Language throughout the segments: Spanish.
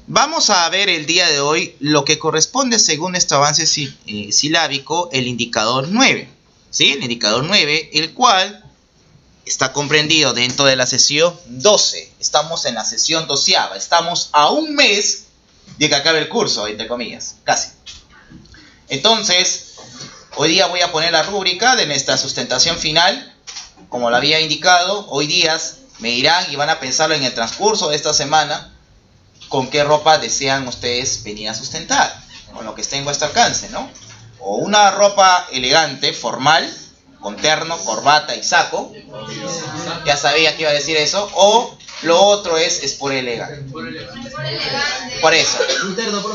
Vamos a ver el día de hoy lo que corresponde según nuestro avance silábico, el indicador 9. ¿Sí? El indicador 9, el cual está comprendido dentro de la sesión 12. Estamos en la sesión 12ª. Estamos a un mes de que acabe el curso, entre comillas, casi. Entonces, hoy día voy a poner la rúbrica de nuestra sustentación final. Como lo había indicado, hoy días me dirán y van a pensarlo en el transcurso de esta semana, con qué ropa desean ustedes venir a sustentar, con lo que esté en vuestro alcance, ¿no? O una ropa elegante, formal, con terno, corbata y saco. Ya sabía que iba a decir eso. O lo otro es por elegante. Por eso.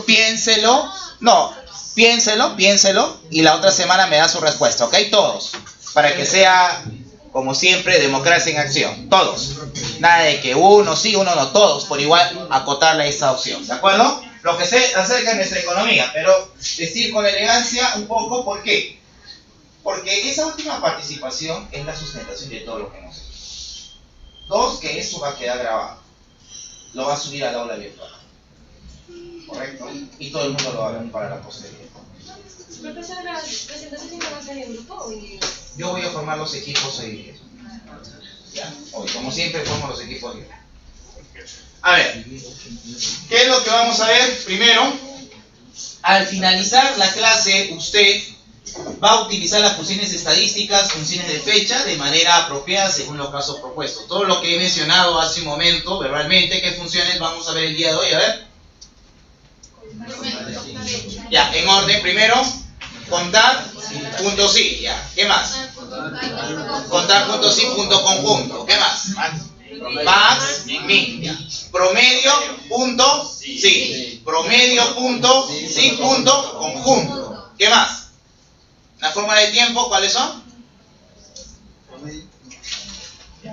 Piénselo. No, piénselo. Y la otra semana me da su respuesta, ¿ok? Todos. Para que sea, como siempre, democracia en acción. Todos. Nada de que uno sí, uno no. Todos por igual acotarle a esa opción. ¿De acuerdo? Lo que sé acerca de nuestra economía. Pero decir con elegancia un poco, ¿por qué? Porque esa última participación es la sustentación de todo lo que hemos hecho. 2, que eso va a quedar grabado. Lo va a subir al aula virtual. ¿Correcto? Y todo el mundo lo va a ver para la posteridad. Profesor, ¿la presentación va a ser en grupo o en...? Yo voy a formar los equipos hoy. ¿Ya? Hoy, como siempre, formo los equipos hoy. A ver, ¿qué es lo que vamos a ver? Primero, al finalizar la clase, usted va a utilizar las funciones estadísticas, funciones de fecha, de manera apropiada según los casos propuestos. Todo lo que he mencionado hace un momento, verbalmente, ¿qué funciones vamos a ver el día de hoy? A ver. Ya, en orden. Primero, contar, punto sí. Ya, ¿qué más? Contar, punto sí, punto conjunto. ¿Qué más? Max, min. Ya. Promedio, punto sí. Promedio, punto sí, punto conjunto. ¿Qué más? La fórmula de tiempo, ¿cuáles son?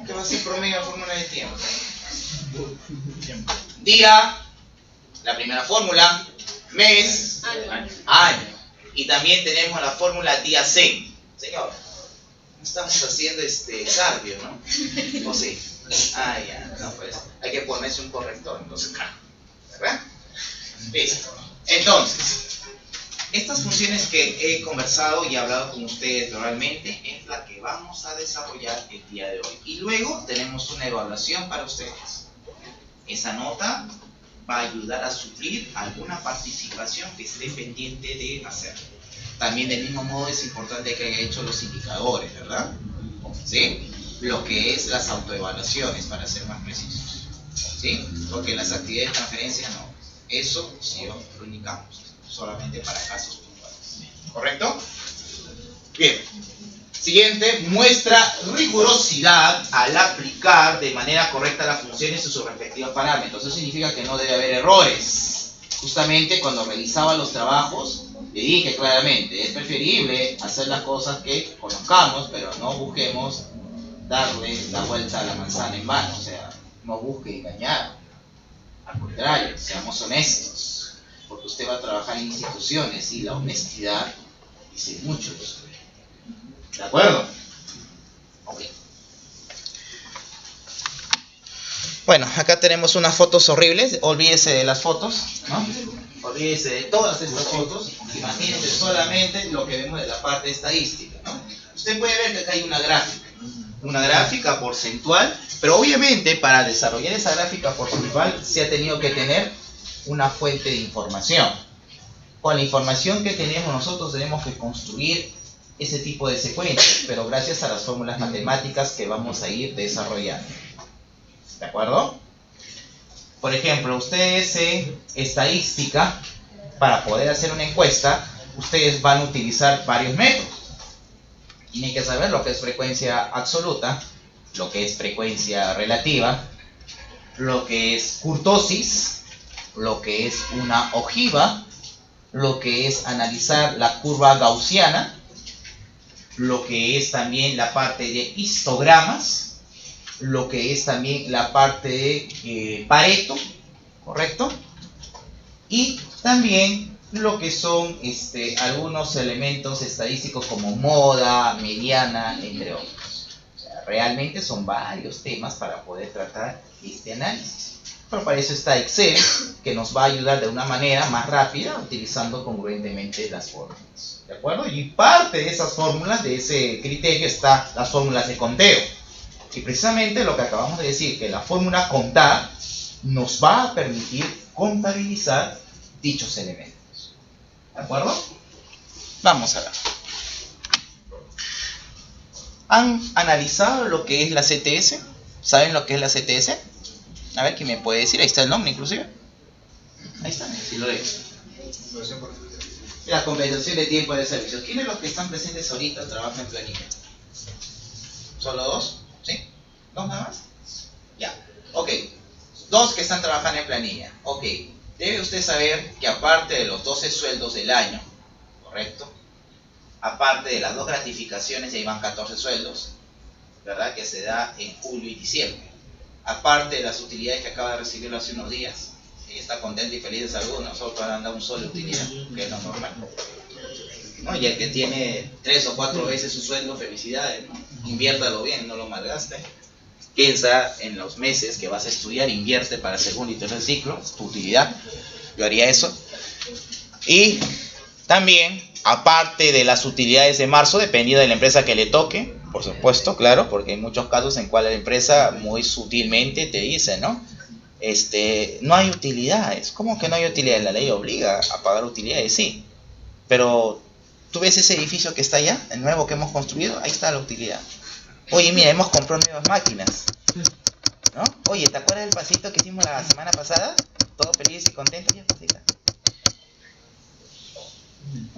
¿Qué va a ser promedio de fórmula de tiempo? Día, la primera fórmula, mes, año. Y también tenemos la fórmula día C. Señor, no estamos haciendo cambio, ¿no? ¿O sí? Ah, ya, no, pues hay que ponerse un corrector, entonces, ¿verdad? Listo. Entonces, estas funciones que he conversado y hablado con ustedes verbalmente es la que vamos a desarrollar el día de hoy. Y luego tenemos una evaluación para ustedes. Esa nota va a ayudar a suplir alguna participación que esté pendiente de hacer. También del mismo modo es importante que haya hecho los indicadores, ¿verdad? ¿Sí? Lo que es las autoevaluaciones, para ser más precisos. ¿Sí? Porque las actividades de transferencia no. Eso sí lo indicamos. Solamente para casos puntuales. ¿Correcto? Bien. Siguiente, muestra rigurosidad al aplicar de manera correcta las funciones y sus respectivos parámetros. Eso significa que no debe haber errores. Justamente cuando realizaba los trabajos, le dije claramente, es preferible hacer las cosas que conozcamos, pero no busquemos darle la vuelta a la manzana en vano. O sea, no busque engañar. Al contrario, seamos honestos. Porque usted va a trabajar en instituciones y la honestidad dice mucho de usted. ¿De acuerdo? Ok. Bueno, acá tenemos unas fotos horribles. Olvídese de las fotos, ¿no? Olvídese de todas estas fotos. Imagínense solamente lo que vemos de la parte estadística, ¿no? Usted puede ver que acá hay una gráfica porcentual, pero obviamente para desarrollar esa gráfica porcentual se ha tenido que tener una fuente de información. Con la información que tenemos nosotros tenemos que construir ese tipo de secuencias, pero gracias a las fórmulas matemáticas que vamos a ir desarrollando. ¿De acuerdo? Por ejemplo, ustedes en estadística, para poder hacer una encuesta, ustedes van a utilizar varios métodos. Tienen que saber lo que es frecuencia absoluta, lo que es frecuencia relativa, lo que es kurtosis, lo que es una ojiva, lo que es analizar la curva gaussiana, lo que es también la parte de histogramas, lo que es también la parte de Pareto, ¿correcto? Y también lo que son algunos elementos estadísticos como moda, mediana, entre otros. O sea, realmente son varios temas para poder tratar este análisis. pero para eso está Excel, que nos va a ayudar de una manera más rápida, utilizando congruentemente las fórmulas. ¿De acuerdo? Y parte de esas fórmulas, de ese criterio, está las fórmulas de conteo. Y precisamente lo que acabamos de decir, que la fórmula contar nos va a permitir contabilizar dichos elementos. ¿De acuerdo? Vamos a ver. ¿Han analizado lo que es la CTS? ¿Saben lo que es la CTS? A ver, ¿quién me puede decir? Ahí está el nombre inclusive. Ahí está, si lo lees. La compensación de tiempo de servicio. ¿Quiénes los que están presentes ahorita trabajan en planilla? ¿Solo dos? ¿Sí? ¿Dos nada más? Ya. Ok. Dos que están trabajando en planilla. Ok. Debe usted saber que aparte de los 12 sueldos del año, ¿correcto? Aparte de las dos gratificaciones, ahí van 14 sueldos, ¿verdad? Que se da en julio y diciembre. Aparte de las utilidades que acaba de recibir hace unos días, y está contento y feliz de salud, nosotros han dado un solo de utilidad, que es lo normal, ¿no? Y el que tiene 3 o 4 veces su sueldo, felicidades, ¿no? Inviértalo bien, no lo malgaste. Piensa en los meses que vas a estudiar, invierte para el segundo y tercer ciclo, tu utilidad. Yo haría eso. Y también, aparte de las utilidades de marzo, dependiendo de la empresa que le toque, por supuesto, claro, porque hay muchos casos en cuales la empresa muy sutilmente te dice, ¿no? No hay utilidades. ¿Cómo que no hay utilidades? La ley obliga a pagar utilidades, sí. Pero, ¿tú ves ese edificio que está allá, el nuevo que hemos construido? Ahí está la utilidad. Oye, mira, hemos comprado nuevas máquinas, ¿no? Oye, ¿te acuerdas del pasito que hicimos la semana pasada? Todo feliz y contento. Ya, pasita.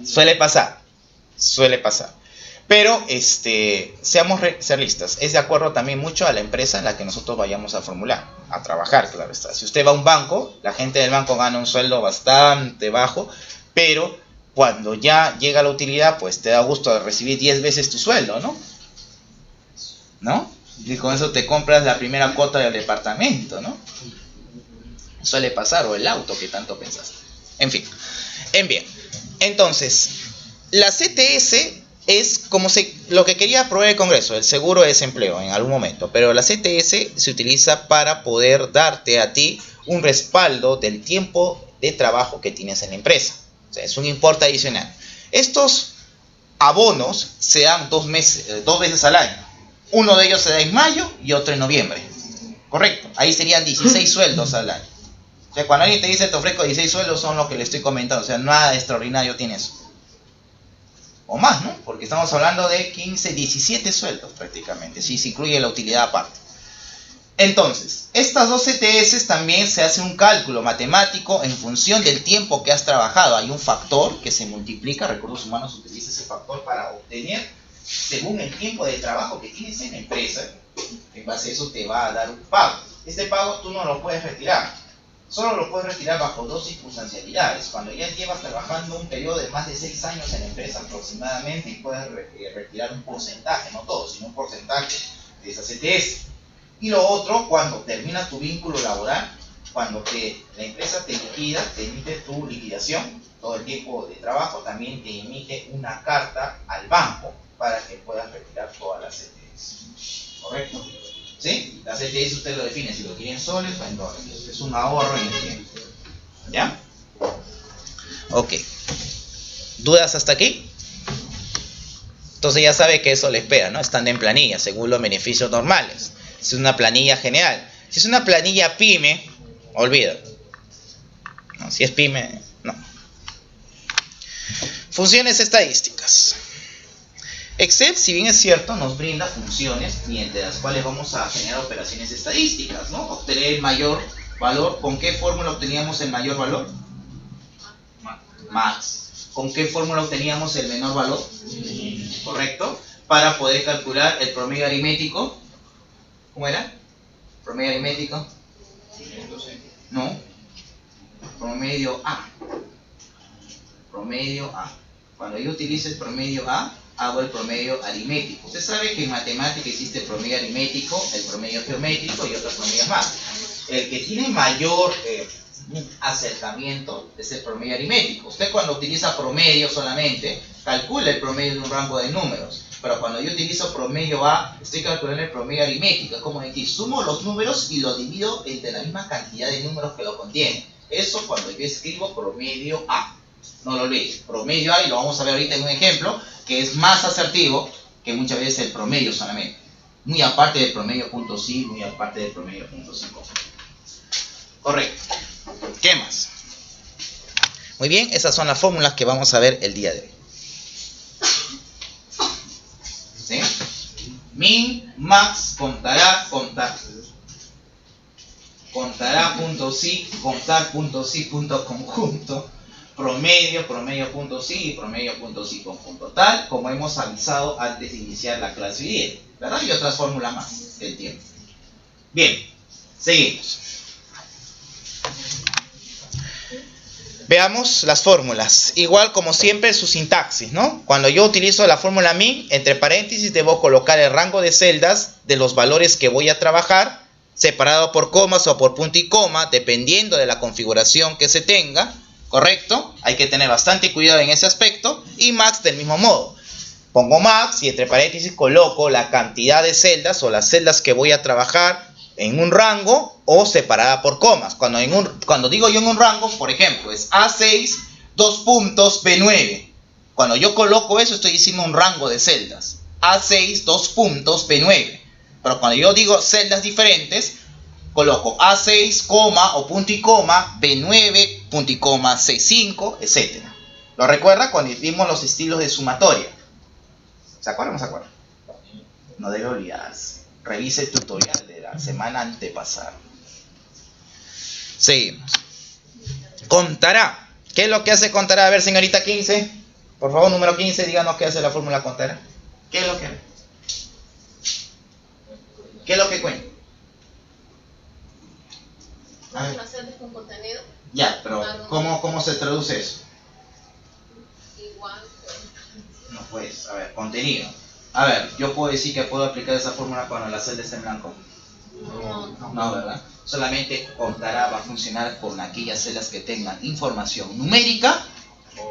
Suele pasar. Pero, seamos realistas. Es de acuerdo también mucho a la empresa en la que nosotros vayamos a formular, a trabajar, claro está. Si usted va a un banco, la gente del banco gana un sueldo bastante bajo, pero cuando ya llega la utilidad, pues te da gusto de recibir 10 veces tu sueldo, ¿no? Y con eso te compras la primera cuota del departamento, ¿no? Suele pasar, o el auto que tanto pensaste. En fin. Bien. Entonces, la CTS es como lo que quería aprobar el Congreso, el seguro de desempleo en algún momento. Pero la CTS se utiliza para poder darte a ti un respaldo del tiempo de trabajo que tienes en la empresa. O sea, es un importe adicional. Estos abonos se dan 2 veces al año. Uno de ellos se da en mayo y otro en noviembre. Correcto. Ahí serían 16 sueldos al año. O sea, cuando alguien te dice te ofrezco 16 sueldos, son los que le estoy comentando. O sea, nada extraordinario tienes. O más, ¿no? Porque estamos hablando de 15, 17 sueldos prácticamente, si se incluye la utilidad aparte. Entonces, estas dos CTS también se hace un cálculo matemático en función del tiempo que has trabajado. Hay un factor que se multiplica, Recursos Humanos utiliza ese factor para obtener, según el tiempo de trabajo que tienes en la empresa, en base a eso te va a dar un pago. Este pago tú no lo puedes retirar. Solo lo puedes retirar bajo 2 circunstancialidades. Cuando ya llevas trabajando un periodo de más de 6 años en la empresa aproximadamente, y puedes retirar un porcentaje, no todo, sino un porcentaje de esa CTS. Y lo otro, cuando termina tu vínculo laboral, cuando la empresa te liquida, te emite tu liquidación, todo el tiempo de trabajo, también te emite una carta al banco para que puedas retirar todas las CTS. ¿Correcto? ¿Sí? La CTS usted lo define, si lo quiere en soles o en dólares. Es un ahorro en el tiempo. ¿Ya? Ok. ¿Dudas hasta aquí? Entonces ya sabe que eso le espera, ¿no? Están en planilla, según los beneficios normales. Si es una planilla general. Si es una planilla PYME, olvídalo. No, si es PYME, no. Funciones estadísticas. Excel, si bien es cierto, nos brinda funciones mediante las cuales vamos a generar operaciones estadísticas, ¿no? Obtener el mayor valor. ¿Con qué fórmula obteníamos el mayor valor? Más. ¿Con qué fórmula obteníamos el menor valor? ¿Correcto? Para poder calcular el promedio aritmético. ¿Cómo era? ¿Promedio aritmético? No. Promedio A. Promedio A. Cuando yo utilice el promedio A, hago el promedio aritmético. Usted sabe que en matemática existe el promedio aritmético, el promedio geométrico y otros promedios más. El que tiene mayor acercamiento es el promedio aritmético. Usted cuando utiliza promedio solamente, calcula el promedio de un rango de números. Pero cuando yo utilizo promedio A, estoy calculando el promedio aritmético. Es como decir, sumo los números y los divido entre la misma cantidad de números que lo contienen. Eso cuando yo escribo promedio A. No lo olvides. Promedio A, y lo vamos a ver ahorita en un ejemplo, que es más asertivo que muchas veces el promedio solamente. Muy aparte del promedio punto sí, muy aparte del promedio punto 5. Correcto. ¿Qué más? Muy bien, esas son las fórmulas que vamos a ver el día de hoy. ¿Sí? Min, max, contará punto sí, contar punto sí, punto conjunto, promedio punto sí y promedio punto sí conjunto, tal como hemos avisado antes de iniciar la clase hoy día, ¿verdad? Y otras fórmulas más del tiempo. Bien, seguimos. Veamos las fórmulas. Igual como siempre su sintaxis, ¿no? Cuando yo utilizo la fórmula min, entre paréntesis debo colocar el rango de celdas de los valores que voy a trabajar, separado por comas o por punto y coma, dependiendo de la configuración que se tenga, ¿correcto? Hay que tener bastante cuidado en ese aspecto. Y max del mismo modo. Pongo max y entre paréntesis coloco la cantidad de celdas o las celdas que voy a trabajar en un rango o separada por comas. Cuando digo yo en un rango, por ejemplo, es A6, 2 puntos, B9. Cuando yo coloco eso, estoy diciendo un rango de celdas. A6, 2 puntos, B9. Pero cuando yo digo celdas diferentes, coloco A6, coma o punto y coma, B9, punto y coma, C5, etc. ¿Lo recuerda? Cuando vimos los estilos de sumatoria. ¿Se acuerdan o no se acuerdan? No debe olvidarse. Revise el tutorial de la semana antepasada. Seguimos. Contará. ¿Qué es lo que hace contará? A ver, señorita 15. Por favor, número 15, díganos qué hace la fórmula contará. ¿Qué es lo que? ¿Qué es lo que cuenta? Con contenido. Ya, pero ¿cómo se traduce eso? Igual. No puedes. A ver, contenido. A ver, yo puedo decir que puedo aplicar esa fórmula cuando la celda está en blanco. No, ¿verdad? Solamente contará va a funcionar con aquellas celdas que tengan información numérica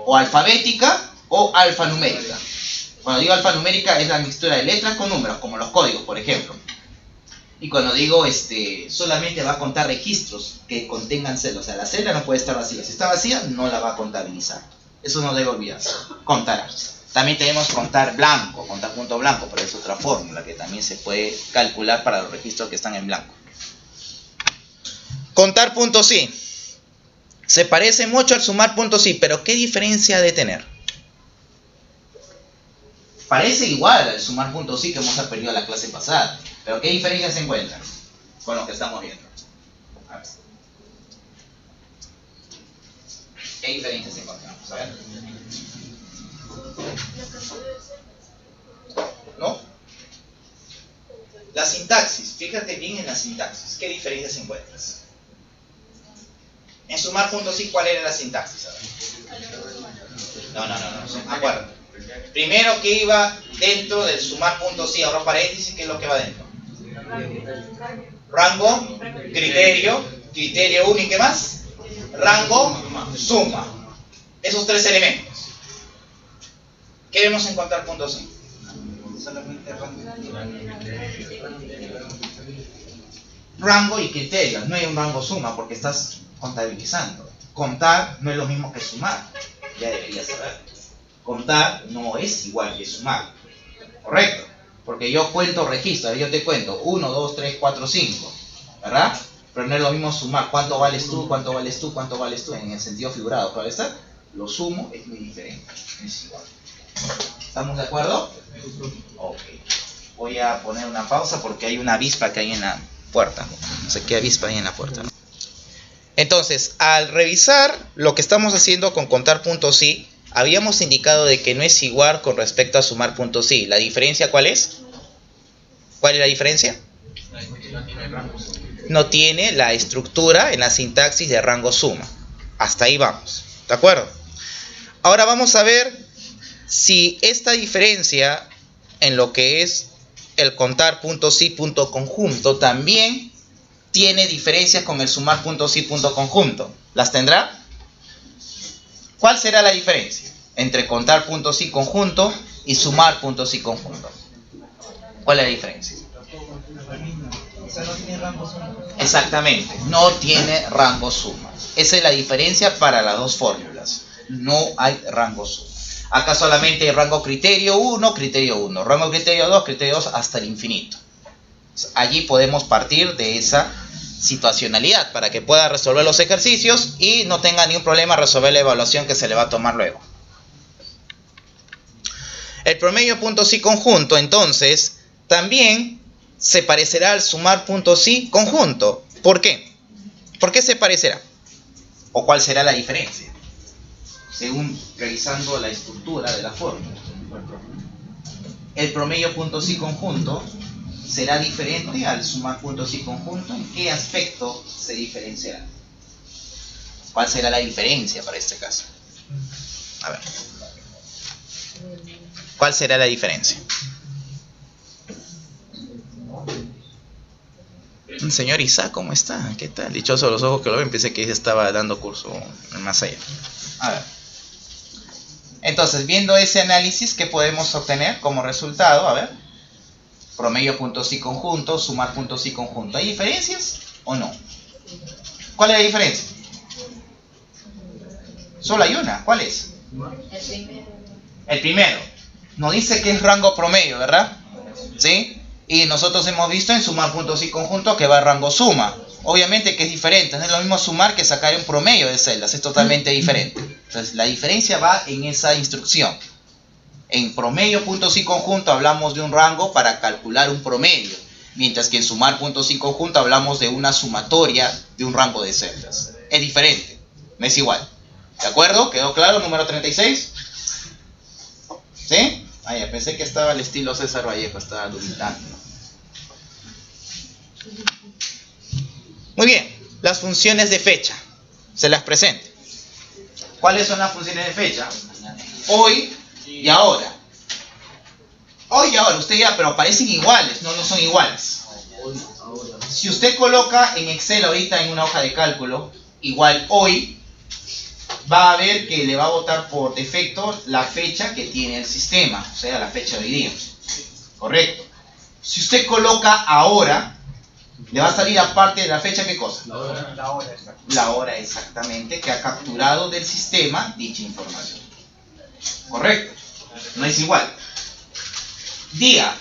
o alfabética o alfanumérica. Cuando digo alfanumérica es la mixtura de letras con números, como los códigos, por ejemplo. Y cuando digo solamente va a contar registros que contengan celdas. O sea, la celda no puede estar vacía. Si está vacía, no la va a contabilizar. Eso no debe olvidarse. Contará. También tenemos contar blanco, contar punto blanco, pero es otra fórmula que también se puede calcular para los registros que están en blanco. Contar punto sí. Se parece mucho al sumar punto sí, pero ¿qué diferencia ha de tener? Parece igual al sumar punto sí que hemos aprendido en la clase pasada, pero ¿qué diferencias se encuentran con lo que estamos viendo? A ver. ¿Qué diferencias encontramos? A ver. ¿No? La sintaxis, fíjate bien en la sintaxis. ¿Qué diferencias encuentras? En sumar puntos sí, ¿cuál era la sintaxis? No, acuérdate. Primero que iba dentro del sumar puntos sí, ahora paréntesis, ¿qué es lo que va dentro? Rango, criterio 1 y ¿qué más? Rango, suma. Esos tres elementos. ¿Qué debemos encontrar puntos sí? Rango y criterio. No hay un rango suma porque estás contabilizando. Contar no es lo mismo que sumar. Ya deberías saber. Contar no es igual que sumar. ¿Correcto? Porque yo cuento registros. Yo te cuento 1, 2, 3, 4, 5. ¿Verdad? Pero no es lo mismo sumar. ¿Cuánto vales tú? ¿Cuánto vales tú? ¿Cuánto vales tú? En el sentido figurado. ¿Cuál está? Lo sumo es muy diferente. No es igual. ¿Estamos de acuerdo? Ok. Voy a poner una pausa porque hay una avispa que hay en la puerta. No sé qué avispa hay en la puerta. Entonces, al revisar lo que estamos haciendo con contar puntos sí, habíamos indicado de que no es igual con respecto a sumar puntos sí. ¿La diferencia cuál es? ¿Cuál es la diferencia? No tiene la estructura en la sintaxis de rango suma. Hasta ahí vamos. ¿De acuerdo? Ahora vamos a ver si esta diferencia en lo que es el contar punto sí punto conjunto también tiene diferencias con el sumar punto sí punto conjunto. ¿Las tendrá? ¿Cuál será la diferencia? entre contar puntos y conjunto y sumar puntos y conjunto? ¿Cuál es la diferencia? O sea, no tiene rango suma. Exactamente, no tiene rango suma. Esa es la diferencia para las dos fórmulas. No hay rango suma. Acá solamente hay rango criterio 1, criterio 1. Rango criterio 2, criterio 2 hasta el infinito. Allí podemos partir de esa situacionalidad para que pueda resolver los ejercicios y no tenga ningún problema resolver la evaluación que se le va a tomar luego. El promedio puntos y conjunto, entonces, también se parecerá al sumar puntos y conjunto. ¿Por qué? ¿Por qué se parecerá? ¿O cuál será la diferencia? Según revisando la estructura de la fórmula. El promedio puntos y conjunto será diferente al sumar puntos y conjunto. ¿En qué aspecto se diferenciará? ¿Cuál será la diferencia para este caso? A ver. ¿Cuál será la diferencia? Señor Isaac, ¿cómo está? ¿Qué tal? Dichoso los ojos que lo ven. Pensé que estaba dando curso más allá. A ver. Entonces, viendo ese análisis, ¿qué podemos obtener como resultado? A ver. Promedio puntos y conjunto, sumar puntos y conjunto. ¿Hay diferencias o no? ¿Cuál es la diferencia? Solo hay una. ¿Cuál es? El primero. Nos dice que es rango promedio, ¿verdad? ¿Sí? Y nosotros hemos visto en sumar puntos y conjuntos que va a rango suma. Obviamente que es diferente. No es lo mismo sumar que sacar un promedio de celdas. Es totalmente diferente. Entonces, la diferencia va en esa instrucción. En promedio, puntos y conjunto hablamos de un rango para calcular un promedio, mientras que en sumar puntos y conjunto hablamos de una sumatoria de un rango de celdas. Es diferente, no es igual. ¿De acuerdo? ¿Quedó claro? Número 36. ¿Sí? Ah, ya, pensé que estaba al estilo César Vallejo, estaba dudando. Muy bien, las funciones de fecha. Se las presento. ¿Cuáles son las funciones de fecha? Hoy y ahora. Hoy y ahora, usted dirá, pero parecen iguales. No, no son iguales. Si usted coloca en Excel ahorita en una hoja de cálculo, igual hoy, va a ver que le va a botar por defecto la fecha que tiene el sistema, o sea, la fecha de hoy día. Correcto. Si usted coloca ahora, le va a salir aparte de la fecha, ¿qué cosa? La hora exactamente que ha capturado del sistema dicha información. Correcto. No es igual. Día,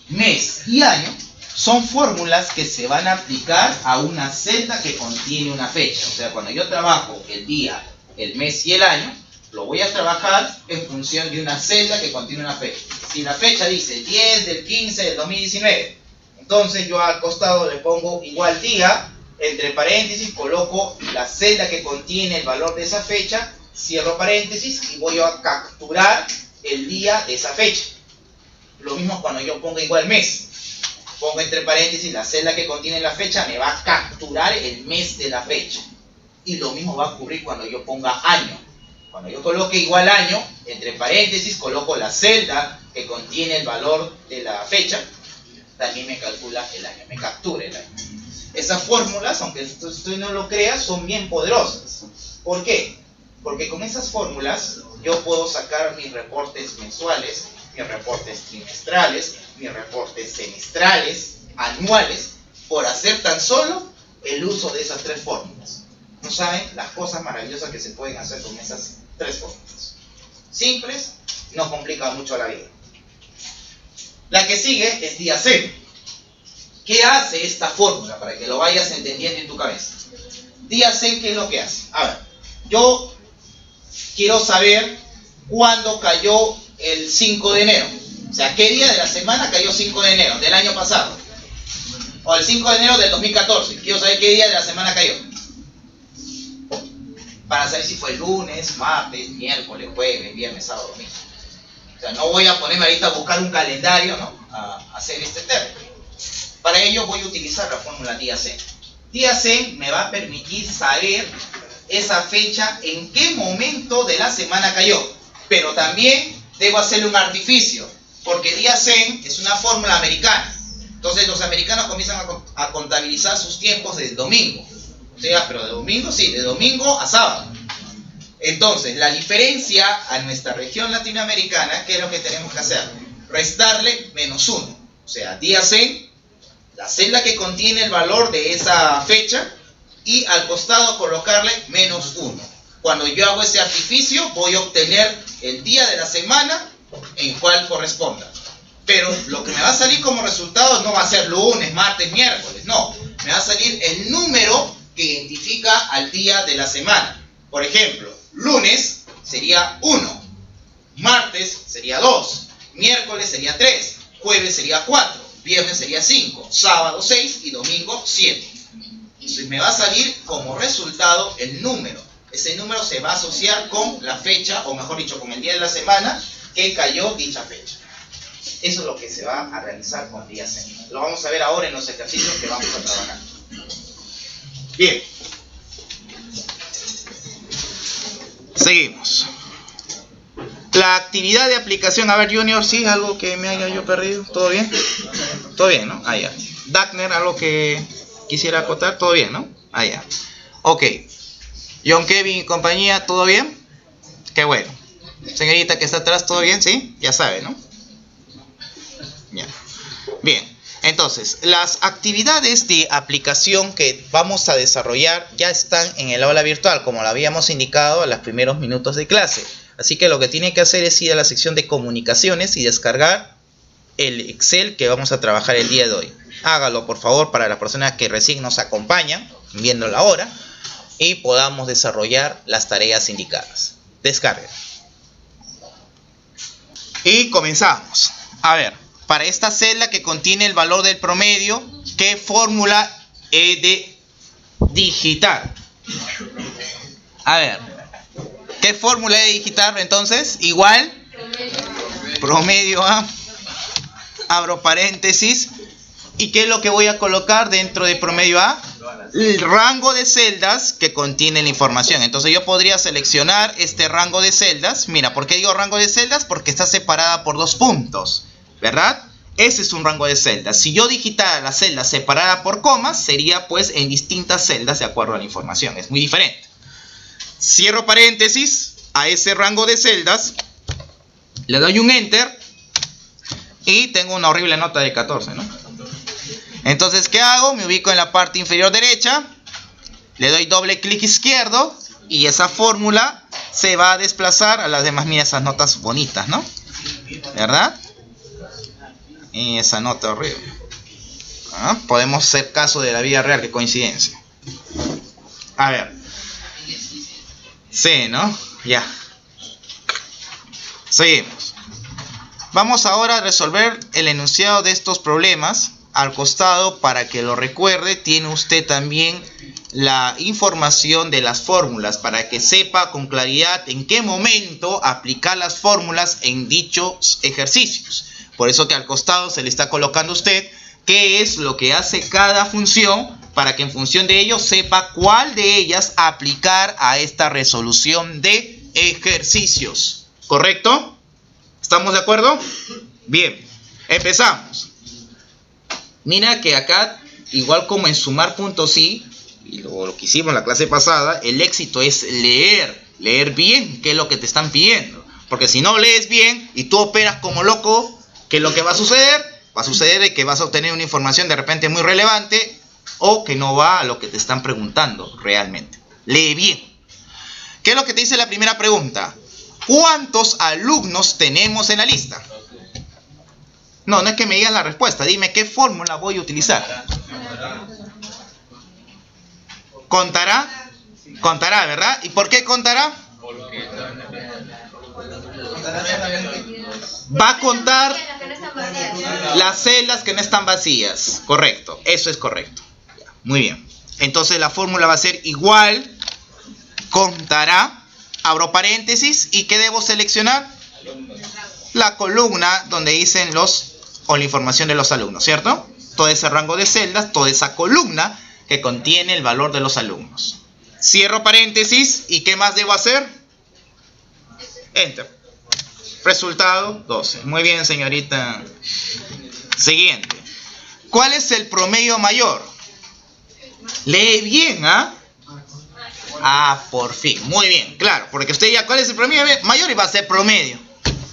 mes y año son fórmulas que se van a aplicar a una celda que contiene una fecha. O sea, cuando yo trabajo el día, el mes y el año, lo voy a trabajar en función de una celda que contiene una fecha. Si la fecha dice 10 del 15 del 2019, entonces yo al costado le pongo igual día, entre paréntesis coloco la celda que contiene el valor de esa fecha, cierro paréntesis y voy a capturar el día de esa fecha. Lo mismo cuando yo ponga igual mes. Pongo entre paréntesis la celda que contiene la fecha, me va a capturar el mes de la fecha. Y lo mismo va a ocurrir cuando yo ponga año. Cuando yo coloque igual año, entre paréntesis coloco la celda que contiene el valor de la fecha, también me calcula el año, me captura el año. Esas fórmulas, aunque usted no lo crea, son bien poderosas. ¿Por qué? Porque con esas fórmulas yo puedo sacar mis reportes mensuales, mis reportes trimestrales, mis reportes semestrales, anuales, por hacer tan solo el uso de esas tres fórmulas. No saben las cosas maravillosas que se pueden hacer con esas tres fórmulas. Simples, no complica mucho la vida. La que sigue es día C. ¿Qué hace esta fórmula? Para que lo vayas entendiendo en tu cabeza. Día C, ¿qué es lo que hace? A ver, yo quiero saber cuándo cayó el 5 de enero. O sea, ¿qué día de la semana cayó 5 de enero del año pasado? O el 5 de enero del 2014. Quiero saber qué día de la semana cayó. Para saber si fue lunes, martes, miércoles, jueves, viernes, sábado, domingo. O sea, no voy a ponerme ahorita a buscar un calendario, ¿no? A hacer este término. Para ello voy a utilizar la fórmula día C. Día C me va a permitir saber esa fecha en qué momento de la semana cayó. Pero también debo hacerle un artificio, porque día C es una fórmula americana. Entonces los americanos comienzan a contabilizar sus tiempos desde el domingo. O sea, pero de domingo, sí, de domingo a sábado. Entonces, la diferencia a nuestra región latinoamericana, ¿qué es lo que tenemos que hacer? Restarle menos 1. O sea, día C, la celda que contiene el valor de esa fecha, y al costado colocarle menos 1. Cuando yo hago ese artificio, voy a obtener el día de la semana en cual corresponda. Pero lo que me va a salir como resultado no va a ser lunes, martes, miércoles, no. Me va a salir el número que identifica al día de la semana. Por ejemplo, lunes sería 1, martes sería 2, miércoles sería 3, jueves sería 4, viernes sería 5, sábado 6 y domingo 7. Entonces me va a salir como resultado el número. Ese número se va a asociar con la fecha, o mejor dicho, con el día de la semana que cayó dicha fecha. Eso es lo que se va a realizar con día C. Lo vamos a ver ahora en los ejercicios que vamos a trabajar. Bien. Seguimos. La actividad de aplicación. A ver, Junior, ¿sí? ¿Algo que me haya yo perdido? ¿Todo bien? Todo bien, ¿no? Ah, ya. Dagner, ¿algo que quisiera acotar? ¿Todo bien, no? Ah, ya. Ok. John Kevin y compañía, ¿todo bien? Qué bueno. Señorita que está atrás, ¿todo bien? ¿Sí? Ya sabe, ¿no? Ya. Bien. Entonces, las actividades de aplicación que vamos a desarrollar ya están en el aula virtual, como lo habíamos indicado en los primeros minutos de clase. Así que lo que tiene que hacer es ir a la sección de comunicaciones y descargar el Excel que vamos a trabajar el día de hoy. Hágalo, por favor, para las personas que recién nos acompañan, viendo la hora, y podamos desarrollar las tareas indicadas. Descarguen. Y comenzamos. A ver, para esta celda que contiene el valor del promedio, ¿qué fórmula he de digitar? A ver, ¿qué fórmula he de digitar entonces? Igual, promedio A, abro paréntesis, ¿y qué es lo que voy a colocar dentro de promedio A? El rango de celdas que contiene la información. Entonces yo podría seleccionar este rango de celdas. Mira, ¿por qué digo rango de celdas? Porque está separada por 2 puntos, ¿verdad? Ese es un rango de celdas. Si yo digitara la celda separada por comas, sería pues en distintas celdas de acuerdo a la información. Es muy diferente. Cierro paréntesis a ese rango de celdas, le doy un enter y tengo una horrible nota de 14, ¿no? Entonces, ¿qué hago? Me ubico en la parte inferior derecha, le doy doble clic izquierdo y esa fórmula se va a desplazar a las demás. Mira esas notas bonitas, ¿no? ¿Verdad? Y esa nota horrible. ¿Ah? Podemos hacer caso de la vida real, qué coincidencia. A ver. Sí, ¿no? Ya. Seguimos. Vamos ahora a resolver el enunciado de estos problemas. Al costado, para que lo recuerde, tiene usted también la información de las fórmulas para que sepa con claridad en qué momento aplicar las fórmulas en dichos ejercicios. Por eso que al costado se le está colocando a usted qué es lo que hace cada función, para que en función de ello sepa cuál de ellas aplicar a esta resolución de ejercicios. ¿Correcto? ¿Estamos de acuerdo? Bien, empezamos. Mira que acá, igual como en sumar puntos y lo que hicimos en la clase pasada, el éxito es leer bien qué es lo que te están pidiendo. Porque si no lees bien y tú operas como loco, ¿qué es lo que va a suceder? Va a suceder de que vas a obtener una información de repente muy relevante o que no va a lo que te están preguntando realmente. Lee bien. ¿Qué es lo que te dice la primera pregunta? ¿Cuántos alumnos tenemos en la lista? No, no es que me digas la respuesta. Dime qué fórmula voy a utilizar. ¿Contará? Contará, ¿verdad? ¿Y por qué contará? Va a contar las celdas que no están vacías. Correcto, eso es correcto. Muy bien. Entonces la fórmula va a ser igual, contará, abro paréntesis, ¿y qué debo seleccionar? La columna donde dicen la información de los alumnos, ¿cierto? Todo ese rango de celdas, toda esa columna que contiene el valor de los alumnos. Cierro paréntesis, ¿y qué más debo hacer? Enter. Resultado 12. Muy bien, señorita. Siguiente. ¿Cuál es el promedio mayor? Lee bien, ¿ah? Ah, por fin. Muy bien, claro. Porque usted ya, ¿cuál es el promedio mayor? Y va a ser promedio.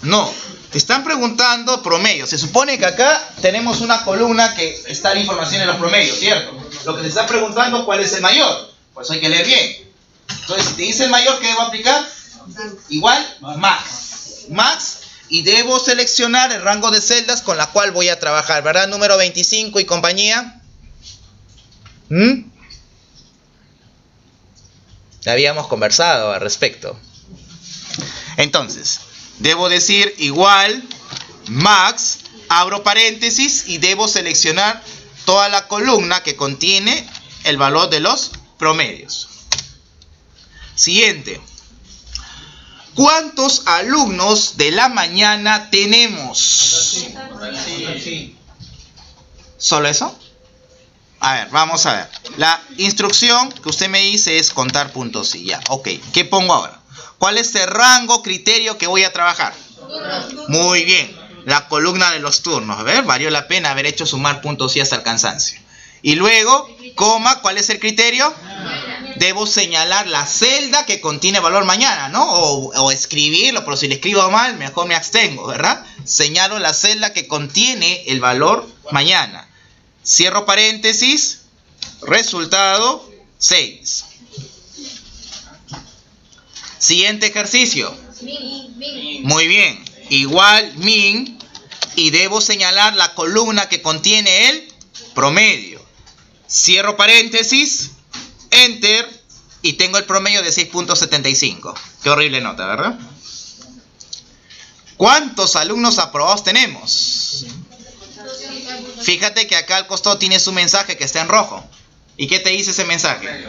No. Te están preguntando promedio. Se supone que acá tenemos una columna que está la información de los promedios, ¿cierto? Lo que te están preguntando, ¿cuál es el mayor? Por eso hay que leer bien. Entonces, si te dice el mayor, ¿qué debo aplicar? Igual, max. Max. Y debo seleccionar el rango de celdas con la cual voy a trabajar, ¿verdad? Número 25 y compañía. Ya habíamos conversado al respecto. Entonces, debo decir igual, max, abro paréntesis y debo seleccionar toda la columna que contiene el valor de los promedios. Siguiente. ¿Cuántos alumnos de la mañana tenemos? ¿Solo eso? A ver, vamos a ver. La instrucción que usted me dice es contar puntos y ya. Ok, ¿qué pongo ahora? ¿Cuál es el rango, criterio que voy a trabajar? Muy bien. La columna de los turnos. A ver, valió la pena haber hecho sumar puntos y hasta el cansancio. Y luego, coma, ¿cuál es el criterio? Debo señalar la celda que contiene valor mañana, ¿no? O escribirlo, pero si le escribo mal, mejor me abstengo, ¿verdad? Señalo la celda que contiene el valor mañana. Cierro paréntesis, resultado 6. Siguiente ejercicio. Muy bien, igual min, y debo señalar la columna que contiene el promedio. Cierro paréntesis, enter, y tengo el promedio de 6.75. Qué horrible nota, ¿verdad? ¿Cuántos alumnos aprobados tenemos? Fíjate que acá al costado tiene su mensaje que está en rojo. ¿Y qué te dice ese mensaje?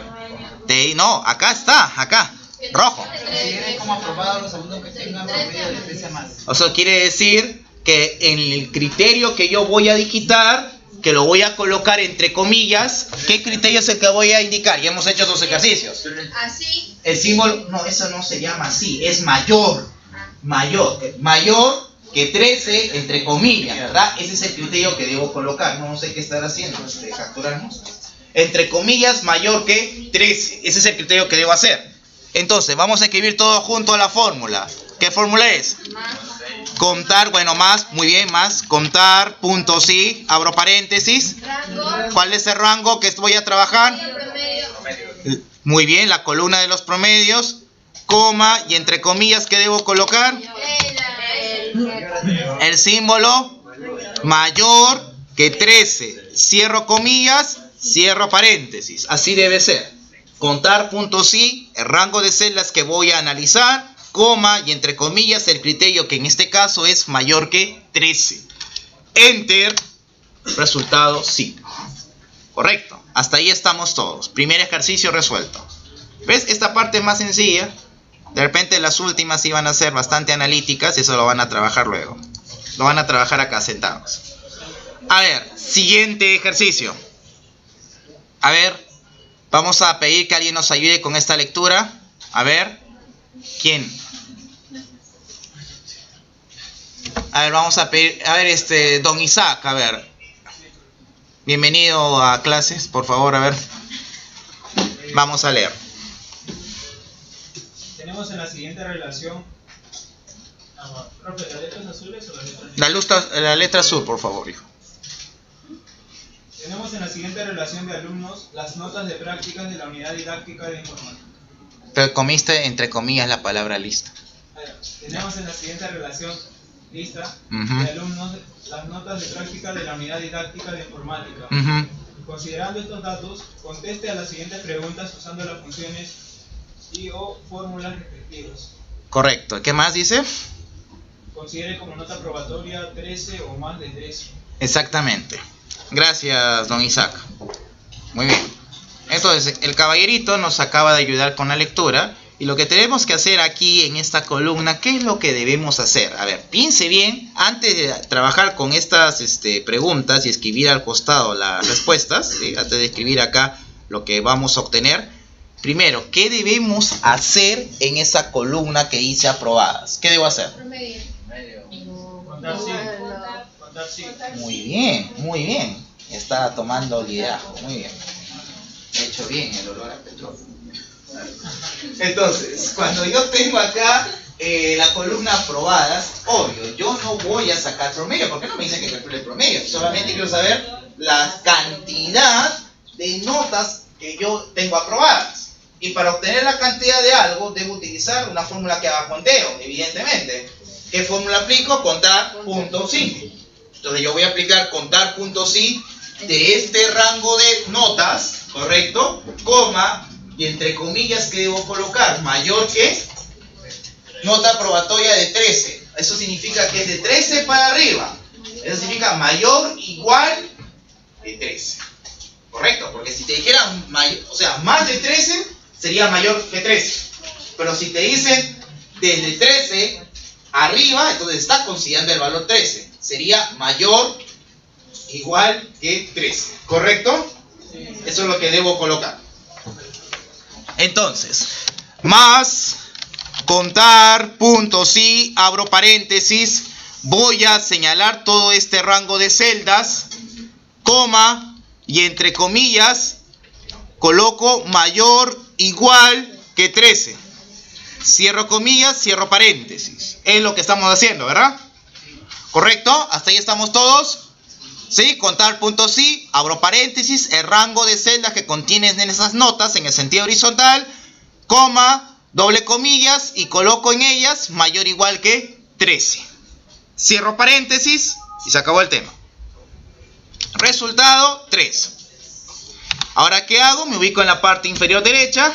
No, acá está, acá, rojo. Consideren como aprobados los alumnos que tengan promedio de 13 más. O sea, quiere decir que en el criterio que yo voy a digitar, que lo voy a colocar entre comillas, ¿qué criterio es el que voy a indicar? Ya hemos hecho dos ejercicios. Así. El símbolo, no, eso no se llama así, es mayor. Mayor que 13, entre comillas, ¿verdad? Ese es el criterio que debo colocar. No sé qué estar haciendo, capturarnos. Entre comillas, mayor que 13. Ese es el criterio que debo hacer. Entonces, vamos a escribir todo junto a la fórmula. ¿Qué fórmula es? Contar, bueno, más, muy bien, más. Contar, punto sí, abro paréntesis. ¿Cuál es el rango que voy a trabajar? Muy bien, la columna de los promedios, coma, y entre comillas, ¿qué debo colocar? El símbolo mayor que 13. Cierro comillas, cierro paréntesis. Así debe ser. Contar, punto sí, el rango de celdas que voy a analizar, coma, y entre comillas, el criterio que en este caso es mayor que 13. Enter, resultado sí. Correcto. Hasta ahí estamos todos. Primer ejercicio resuelto. ¿Ves? Esta parte es más sencilla. De repente las últimas iban a ser bastante analíticas y eso lo van a trabajar luego. Lo van a trabajar acá sentados. A ver, siguiente ejercicio. A ver, vamos a pedir que alguien nos ayude con esta lectura. A ver, ¿quién? A ver, vamos a pedir, a ver, don Isaac, a ver. Bienvenido a clases, por favor, a ver. Vamos a leer. Tenemos en la siguiente relación. Profe, ¿las letras azules o las letras negras? La letra azul, por favor, hijo. Tenemos en la siguiente relación de alumnos las notas de prácticas de la unidad didáctica de informática. Pero comiste entre comillas la palabra lista. Tenemos en la siguiente relación lista de alumnos las notas de práctica de la unidad didáctica de informática. Considerando estos datos, conteste a las siguientes preguntas usando las funciones y o fórmulas respectivas. Correcto. ¿Qué más dice? Considere como nota probatoria 13 o más de 13. Exactamente. Gracias, don Isaac. Muy bien. Entonces, el caballerito nos acaba de ayudar con la lectura. Y lo que tenemos que hacer aquí en esta columna, ¿qué es lo que debemos hacer? A ver, piense bien, antes de trabajar con estas preguntas y escribir al costado las respuestas, ¿sí? Antes de escribir acá lo que vamos a obtener, primero, ¿qué debemos hacer en esa columna que dice aprobadas? ¿Qué debo hacer? Contar sí. Contar sí. Muy bien, muy bien. Está tomando liderazgo, muy bien. He hecho bien el olor a petróleo. Entonces, cuando yo tengo acá la columna aprobadas, obvio, yo no voy a sacar promedio, porque no me dicen que calcule el promedio, solamente quiero saber la cantidad de notas que yo tengo aprobadas. Y para obtener la cantidad de algo, debo utilizar una fórmula que haga conteo, evidentemente. ¿Qué fórmula aplico? Contar punto sí. Entonces yo voy a aplicar contar punto sí de este rango de notas, ¿correcto? Coma, y entre comillas, ¿qué debo colocar? Mayor que nota probatoria de 13. Eso significa que es de 13 para arriba. Eso significa mayor, igual de 13. ¿Correcto? Porque si te dijeran mayor, o sea, más de 13 sería mayor que 13. Pero si te dicen desde 13 arriba, entonces está considerando el valor 13. Sería mayor, igual que 13. ¿Correcto? Eso es lo que debo colocar. Entonces, más contar punto sí, abro paréntesis, voy a señalar todo este rango de celdas, coma, y entre comillas coloco mayor, igual que 13. Cierro comillas, cierro paréntesis. Es lo que estamos haciendo, ¿verdad? ¿Correcto? ¿Hasta ahí estamos todos? ¿Sí? Contar punto sí, abro paréntesis, el rango de celdas que contienen en esas notas en el sentido horizontal, coma, doble comillas y coloco en ellas mayor o igual que 13. Cierro paréntesis y se acabó el tema. Resultado 3. Ahora, ¿qué hago? Me ubico en la parte inferior derecha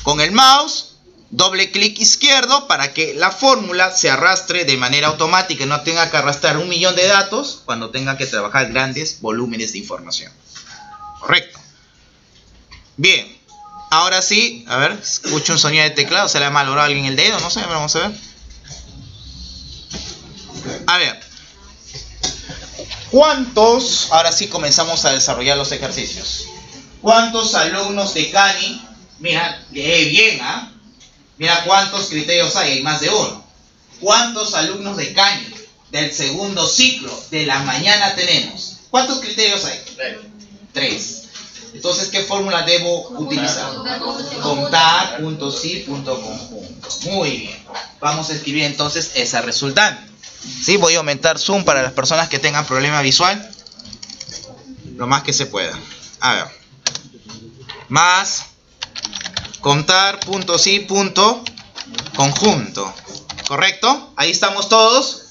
con el mouse, doble clic izquierdo para que la fórmula se arrastre de manera automática y no tenga que arrastrar 1.000.000 de datos cuando tenga que trabajar grandes volúmenes de información. Correcto. Bien. Ahora sí, a ver, escucho un sonido de teclado, ¿se le ha malogrado a alguien el dedo? No sé, vamos a ver. A ver. ¿Cuántos? Ahora sí comenzamos a desarrollar los ejercicios. ¿Cuántos alumnos de CANI? Mira, lee bien, ¿ah? Mira cuántos criterios hay más de uno. ¿Cuántos alumnos de CANI del segundo ciclo de la mañana tenemos? ¿Cuántos criterios hay? 3. Entonces, ¿qué fórmula debo utilizar? Contar, punto sí, punto conjunto. Muy bien. Vamos a escribir entonces esa resultante. ¿Sí? Voy a aumentar zoom para las personas que tengan problema visual. Lo más que se pueda. A ver. Más contar, punto sí, punto conjunto. ¿Correcto? Ahí estamos todos.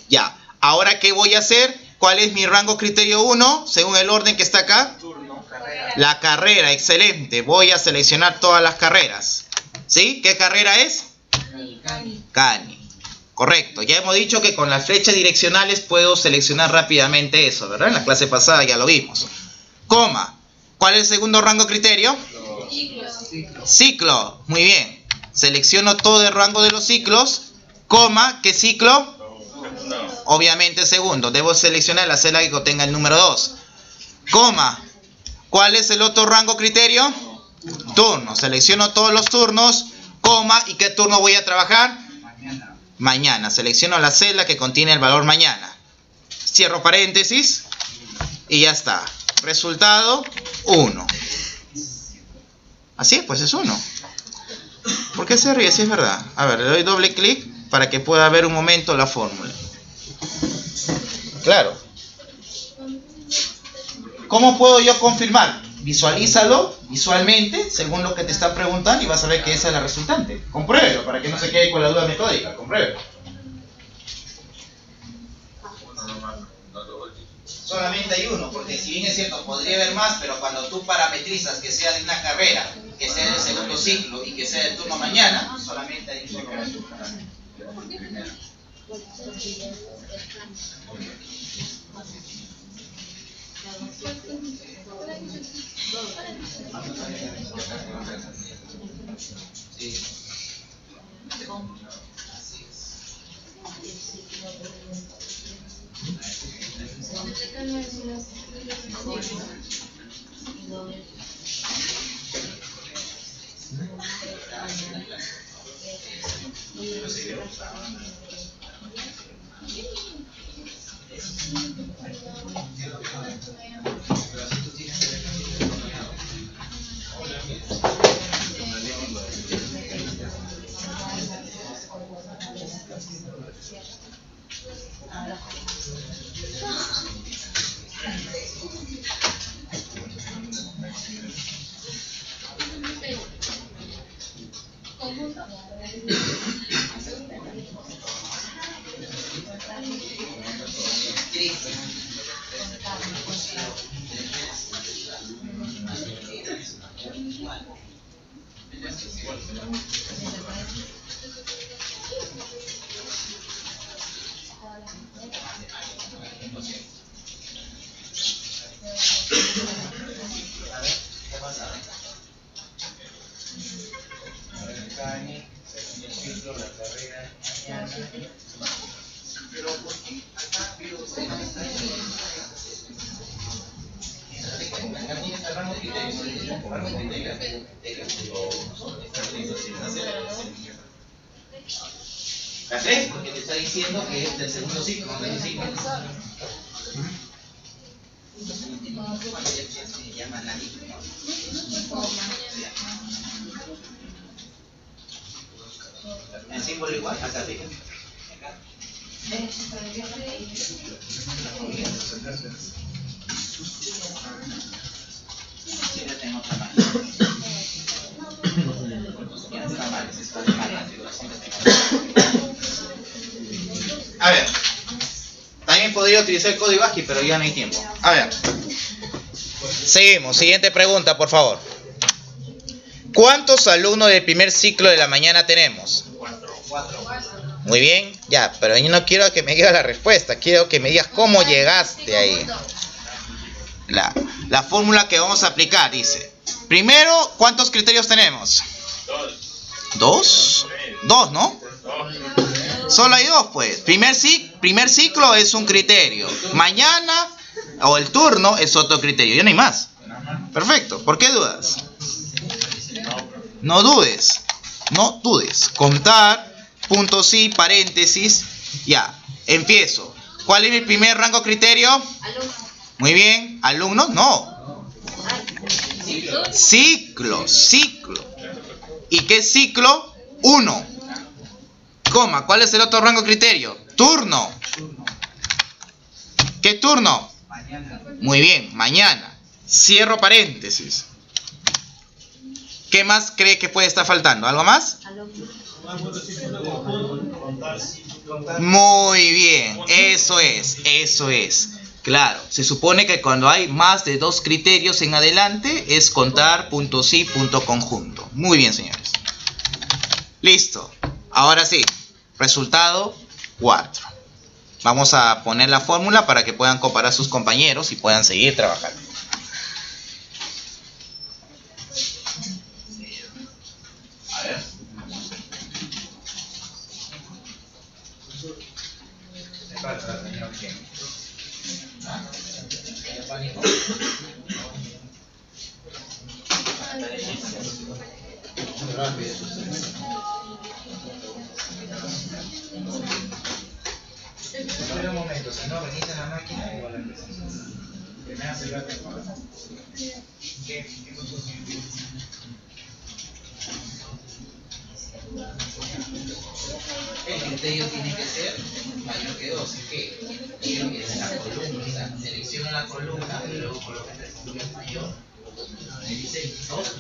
Ya. Ahora, ¿qué voy a hacer? ¿Cuál es mi rango criterio 1? Según el orden que está acá. La carrera, excelente. Voy a seleccionar todas las carreras. ¿Sí? ¿Qué carrera es? CANI. Correcto. Ya hemos dicho que con las flechas direccionales puedo seleccionar rápidamente eso, ¿verdad? En la clase pasada ya lo vimos. Coma. ¿Cuál es el segundo rango criterio? Ciclo. Muy bien. Selecciono todo el rango de los ciclos. Coma. ¿Qué ciclo? Obviamente segundo. Debo seleccionar la celda que contenga el número 2. Coma. ¿Cuál es el otro rango criterio? Turno. Selecciono todos los turnos, coma, ¿y qué turno voy a trabajar? Mañana. Selecciono la celda que contiene el valor mañana. Cierro paréntesis y ya está. Resultado 1. Así es, pues es 1. ¿Por qué se ríe? Si es verdad. A ver, le doy doble clic para que pueda ver un momento la fórmula. Claro. ¿Cómo puedo yo confirmar? Visualízalo visualmente, según lo que te está preguntando, y vas a ver que esa es la resultante. Compruébelo, para que no se quede con la duda metódica. Compruébelo. Solamente hay uno, porque si bien es cierto, podría haber más, pero cuando tú parametrizas que sea de una carrera, que sea del segundo ciclo y que sea del turno mañana, solamente hay un solo parámetro. Sí. conjunto. Pero ¿por qué acá veo ¿café? Porque te está diciendo que es del segundo ciclo, no del ciclo. Se llama el símbolo igual, acá te sí, ya tengo otra mano. Ya está mal, está de mala configuración. A ver, también podría utilizar el código ASCII, pero ya no hay tiempo. A ver, seguimos. Siguiente pregunta, por favor. ¿Cuántos alumnos del primer ciclo de la mañana tenemos? 4. Muy bien, ya, pero yo no quiero que me digas la respuesta, quiero que me digas cómo llegaste ahí. La fórmula que vamos a aplicar dice, primero, ¿cuántos criterios tenemos? 2. 2, ¿no? Solo hay 2, pues. Primer ciclo es un criterio. Mañana, o el turno, es otro criterio. Ya no hay más. Perfecto. ¿Por qué dudas? No dudes. No dudes. Contar, punto sí, paréntesis. Ya. Empiezo. ¿Cuál es mi primer rango criterio? Muy bien. ¿Alumnos? No. Ciclo. ¿Y qué es ciclo? 1. Coma. ¿Cuál es el otro rango criterio? Turno. ¿Qué turno? Muy bien. Mañana. Cierro paréntesis. ¿Qué más cree que puede estar faltando? ¿Algo más? Muy bien. Eso es. Claro. Se supone que cuando hay más de 2 criterios en adelante es contar punto sí, punto conjunto. Muy bien, señores. Listo. Ahora sí. Resultado 4. Vamos a poner la fórmula para que puedan comparar a sus compañeros y puedan seguir trabajando. A ver. Espera un momento, si no reinicia la máquina, igual la empresa. Que me hace la temporada. ¿Qué pasó? El criterio tiene que ser mayor que 2. ¿Qué? Quiero que en la columna, selecciono la columna y luego coloco entre comillas mayor. Me dice 2,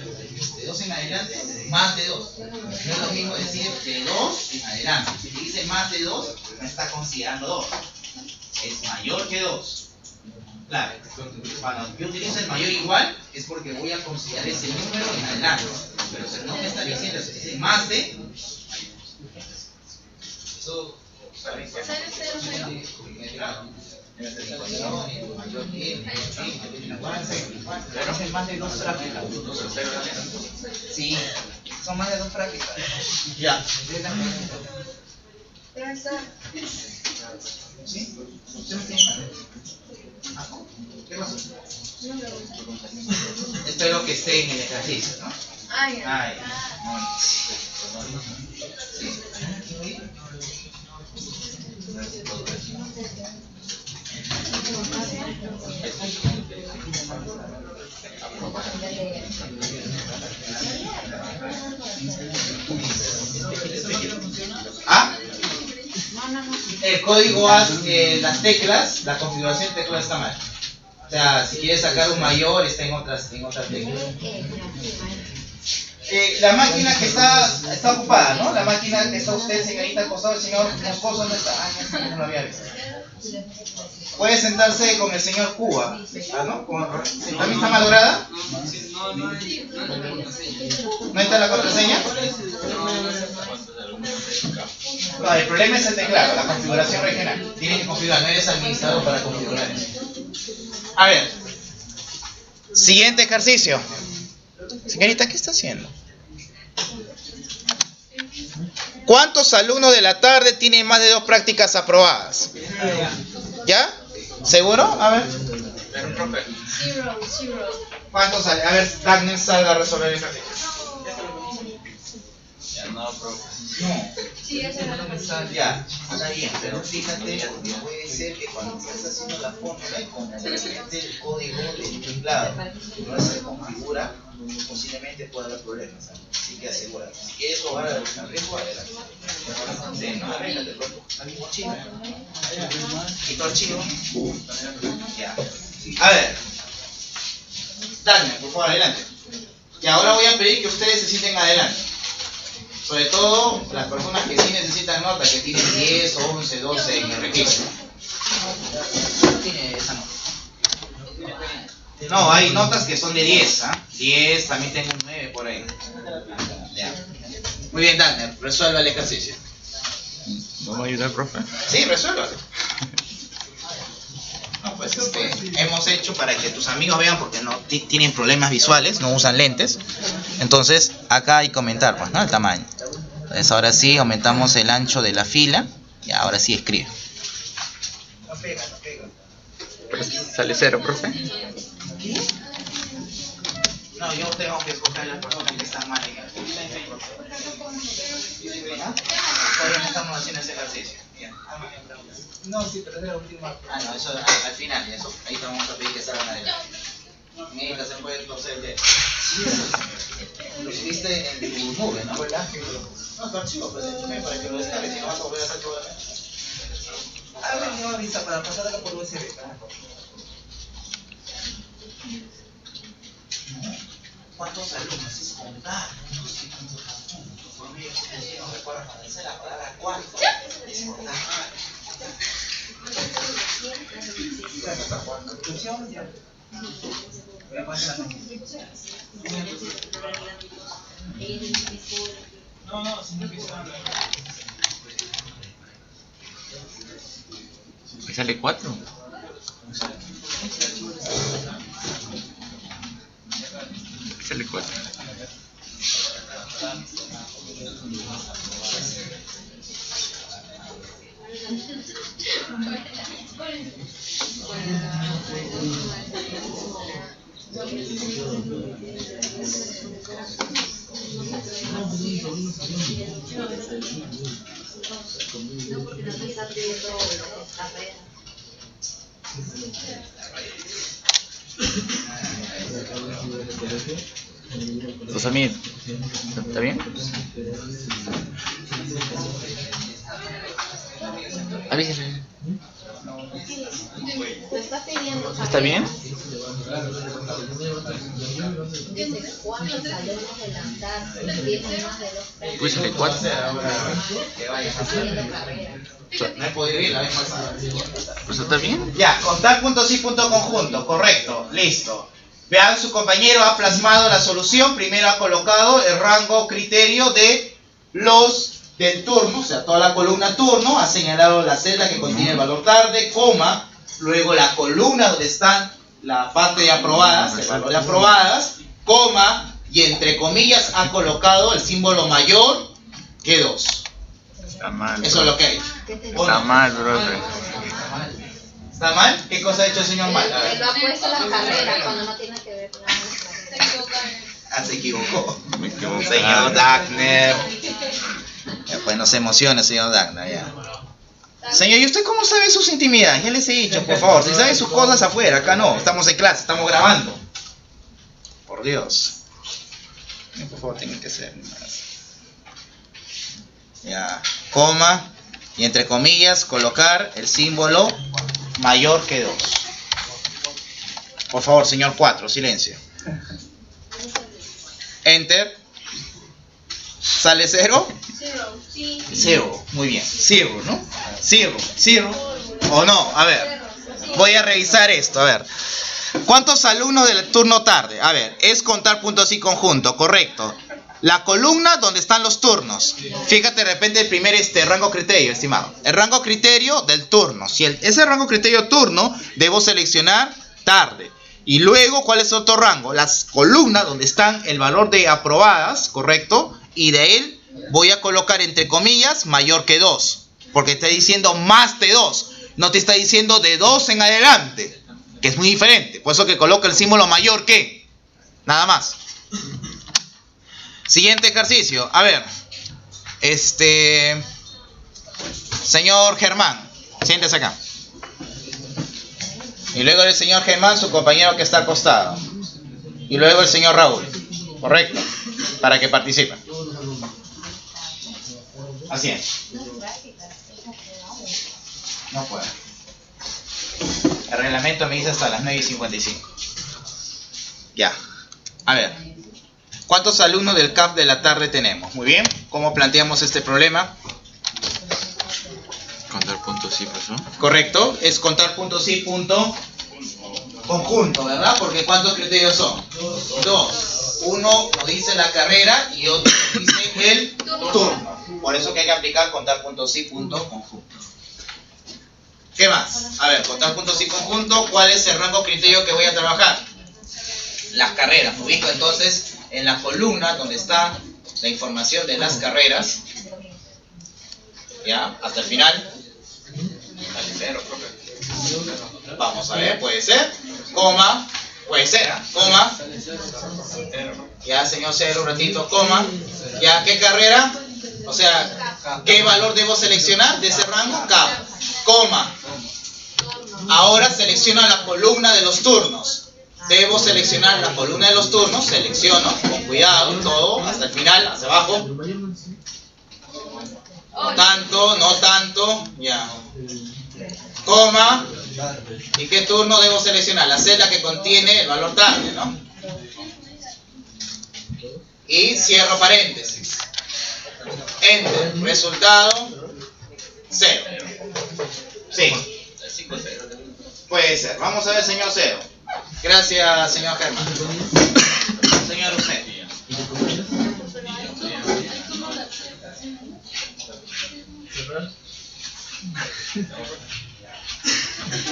de 2 en adelante, más de 2. No es lo mismo decir de 2 en adelante. Si dice más de 2, no está considerando 2. Es mayor que 2. Claro, cuando yo utilizo el mayor igual, es porque voy a considerar ese número en adelante. Pero si no me está diciendo, si dice más de, eso pero es más de 2 prácticas. Sí, son más de 2 prácticas. Ya. ¿Sí? ¿Qué pasó? Espero que esté en el ejercicio, ¿no? Ay. ¿Ah? El código las teclas, la configuración de teclas está mal. O sea, si quieres sacar un mayor, está en otras teclas. La máquina que está ocupada, ¿no? La máquina que está usted, señorita, al costado del señor Moscoso, ¿dónde está? Ah, no lo había visto. Puede sentarse con el señor Cuba, ¿no? ¿También está malograda? ¿No está la contraseña? No, el problema es el teclado, la configuración regional. Tiene que configurar, no eres administrador para configurar eso. A ver. Siguiente ejercicio. Señorita, ¿qué está haciendo? ¿Cuántos alumnos de la tarde tienen más de 2 prácticas aprobadas? ¿Ya? ¿Seguro? A ver. Zero. ¿Cuántos sale? A ver, Dagner salga a resolver el ejercicio. Ya no, profe. No. Sí, esa era la cuestión. Ya, está bien, pero fíjate, porque puede ser que cuando estés haciendo la fórmula y como de repente el código del teclado no se configura, posiblemente pueda haber problemas, ¿sabes? Así que asegúrate. Si quieres jugar al riesgo, adelante. Sí, no, arréglate, al mismo archivo. Quito archivo. Ya. A ver. Dale, por favor, adelante. Y ahora voy a pedir que ustedes se sienten adelante. Sobre todo las personas que sí necesitan nota, que tienen 10, 11, 12 en el registro. No tiene esa nota. No, hay notas que son de 10, ¿ah? 10, también tengo un 9 por ahí. Ya. Muy bien, Dagner, resuelva el ejercicio. ¿Vamos a ayudar, profe? Sí, resuélvalo. No, pues hemos hecho para que tus amigos vean, porque no tienen problemas visuales, no usan lentes. Entonces, acá hay que comentar, pues, ¿no? El tamaño. Entonces, ahora sí, aumentamos el ancho de la fila. Y ahora sí escribe. No pega. Sale 0, profe. ¿Qué? No, yo tengo que escoger a las personas que están mal en el curso. Todavía no estamos haciendo ese ejercicio. Bien. No, sí, pero es la última. Ah, no, eso al final, eso. Ahí te vamos a pedir que salgan adelante. Mira, se puede torcer el dedo. Lo subiste en tu nube, ¿no? No, tu archivo, pues para que lo descargues, si no vas a volver a hacer todo de nuevo. Ah, me avisa para pasarla por USB. ¿Cuántos alumnos? Es contar. Por medio de no recuerdo cuando dice la palabra cuarto. Es contar. No, sin empezar. ¿Me sale 4? Sale 4. Samir, ¿está bien? Avísale. ¿Está bien? Pues sale 4. No he podido ir la vez pasada. Pues está bien. Ya, contar puntos y punto conjunto, correcto, listo. Vean, su compañero ha plasmado la solución. Primero ha colocado el rango criterio de los del turno, o sea, toda la columna turno. Ha señalado la celda que contiene el valor tarde, coma. Luego la columna donde están la parte de aprobadas, el valor de aprobadas, coma. Y entre comillas ha colocado el símbolo mayor que 2. Está mal. Eso es lo que ha hecho. Está mal, profe. ¿Está mal? ¿Qué cosa ha hecho el señor mal? A ver. Él lo ha puesto en las carreras cuando no tiene que ver con las carreras. Ah, se equivocó. Me equivoqué. Señor Dagner. Ya, pues no se emociona, señor Dagner, ya. Señor, ¿y usted cómo sabe sus intimidades? Ya les he dicho, por favor, si sabe sus cosas afuera, acá no. Estamos en clase, estamos grabando. Por Dios. Por favor, tienen que ser más. Ya, coma. Y entre comillas, colocar el símbolo mayor que 2. Por favor, señor 4, silencio. Enter. ¿Sale 0? Cero. Sí. 0, muy bien. 0, ¿no? 0, 0. ¿O no? A ver, voy a revisar esto, a ver. ¿Cuántos alumnos del turno tarde? A ver, es contar puntos y conjunto, correcto. La columna donde están los turnos. Fíjate de repente el primer rango criterio, estimado. El rango criterio del turno. Si ese rango criterio turno, debo seleccionar tarde. Y luego, ¿cuál es otro rango? Las columnas donde están el valor de aprobadas, correcto. Y de él voy a colocar entre comillas mayor que 2. Porque está diciendo más de 2. No te está diciendo de 2 en adelante. Que es muy diferente. Por eso que coloca el símbolo mayor que. Nada más. Siguiente ejercicio. A ver. Señor Germán. Siéntese acá. Y luego el señor Germán, su compañero que está al costado. Y luego el señor Raúl. Correcto. Para que participen. Así es. No puedo. El reglamento me dice hasta las 9:55. Ya. A ver. ¿Cuántos alumnos del CAF de la tarde tenemos? Muy bien. ¿Cómo planteamos este problema? Contar puntos y pues, ¿no? Correcto. Es contar puntos y punto conjunto, ¿verdad? Porque ¿cuántos criterios son? 2. Uno nos dice la carrera y otro nos dice el turno. Por eso que hay que aplicar contar puntos y punto conjunto. ¿Qué más? A ver, contar puntos y conjunto. ¿Cuál es el rango criterio que voy a trabajar? Las carreras. Me ubico entonces en la columna donde está la información de las carreras. ¿Ya? Hasta el final. Dale, 0, profe. Vamos a ver, puede ser. Coma. Puede ser, ¿ah? Coma. Ya, señor 0, un ratito. Coma. Ya, ¿qué carrera? O sea, ¿qué valor debo seleccionar de ese rango? K. Coma. Ahora selecciono la columna de los turnos. Debo seleccionar la columna de los turnos. Selecciono con cuidado todo hasta el final, hacia abajo. No tanto, no tanto. Ya. Coma. ¿Y qué turno debo seleccionar? La celda que contiene el valor tarde, ¿no? Y cierro paréntesis. Enter. Resultado 0. Sí. Puede ser. Vamos a ver, señor 0. Gracias, señor Germán. Señor usted.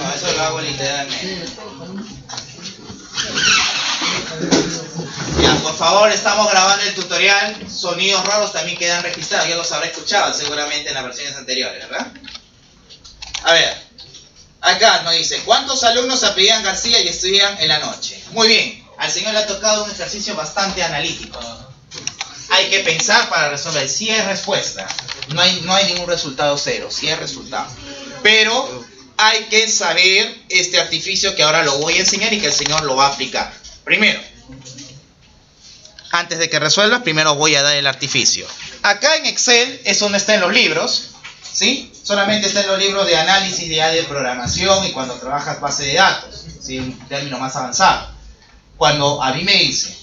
No, eso lo hago literalmente. Ya, por favor, estamos grabando el tutorial. Sonidos raros también quedan registrados. Ya los habrá escuchado seguramente en las versiones anteriores, ¿verdad? A ver. Acá nos dice, ¿cuántos alumnos apellidan García y estudian en la noche? Muy bien, al señor le ha tocado un ejercicio bastante analítico. Hay que pensar para resolver. Si es respuesta, no hay ningún resultado 0, si es resultado. Pero hay que saber este artificio que ahora lo voy a enseñar y que el señor lo va a aplicar. Primero, antes de que resuelvas, primero voy a dar el artificio. Acá en Excel es donde está en los libros. ¿Sí? Solamente está en los libros de análisis de programación y cuando trabajas base de datos, ¿sí? Un término más avanzado. Cuando a mí me dice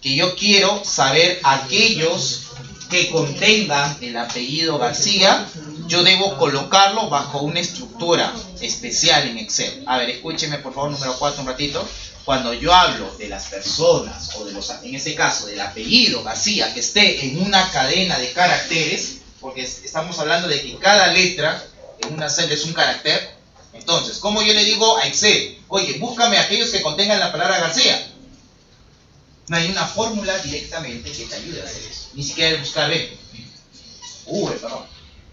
que yo quiero saber aquellos que contengan el apellido García, yo debo colocarlo bajo una estructura especial en Excel. A ver, escúcheme por favor, número 4 un ratito. Cuando yo hablo de las personas, o de en este caso del apellido García, que esté en una cadena de caracteres, porque estamos hablando de que cada letra en una celda es un carácter. Entonces, ¿cómo yo le digo a Excel? Oye, búscame aquellos que contengan la palabra García. No hay una fórmula directamente que te ayude a hacer eso. Ni siquiera el buscar B. Perdón.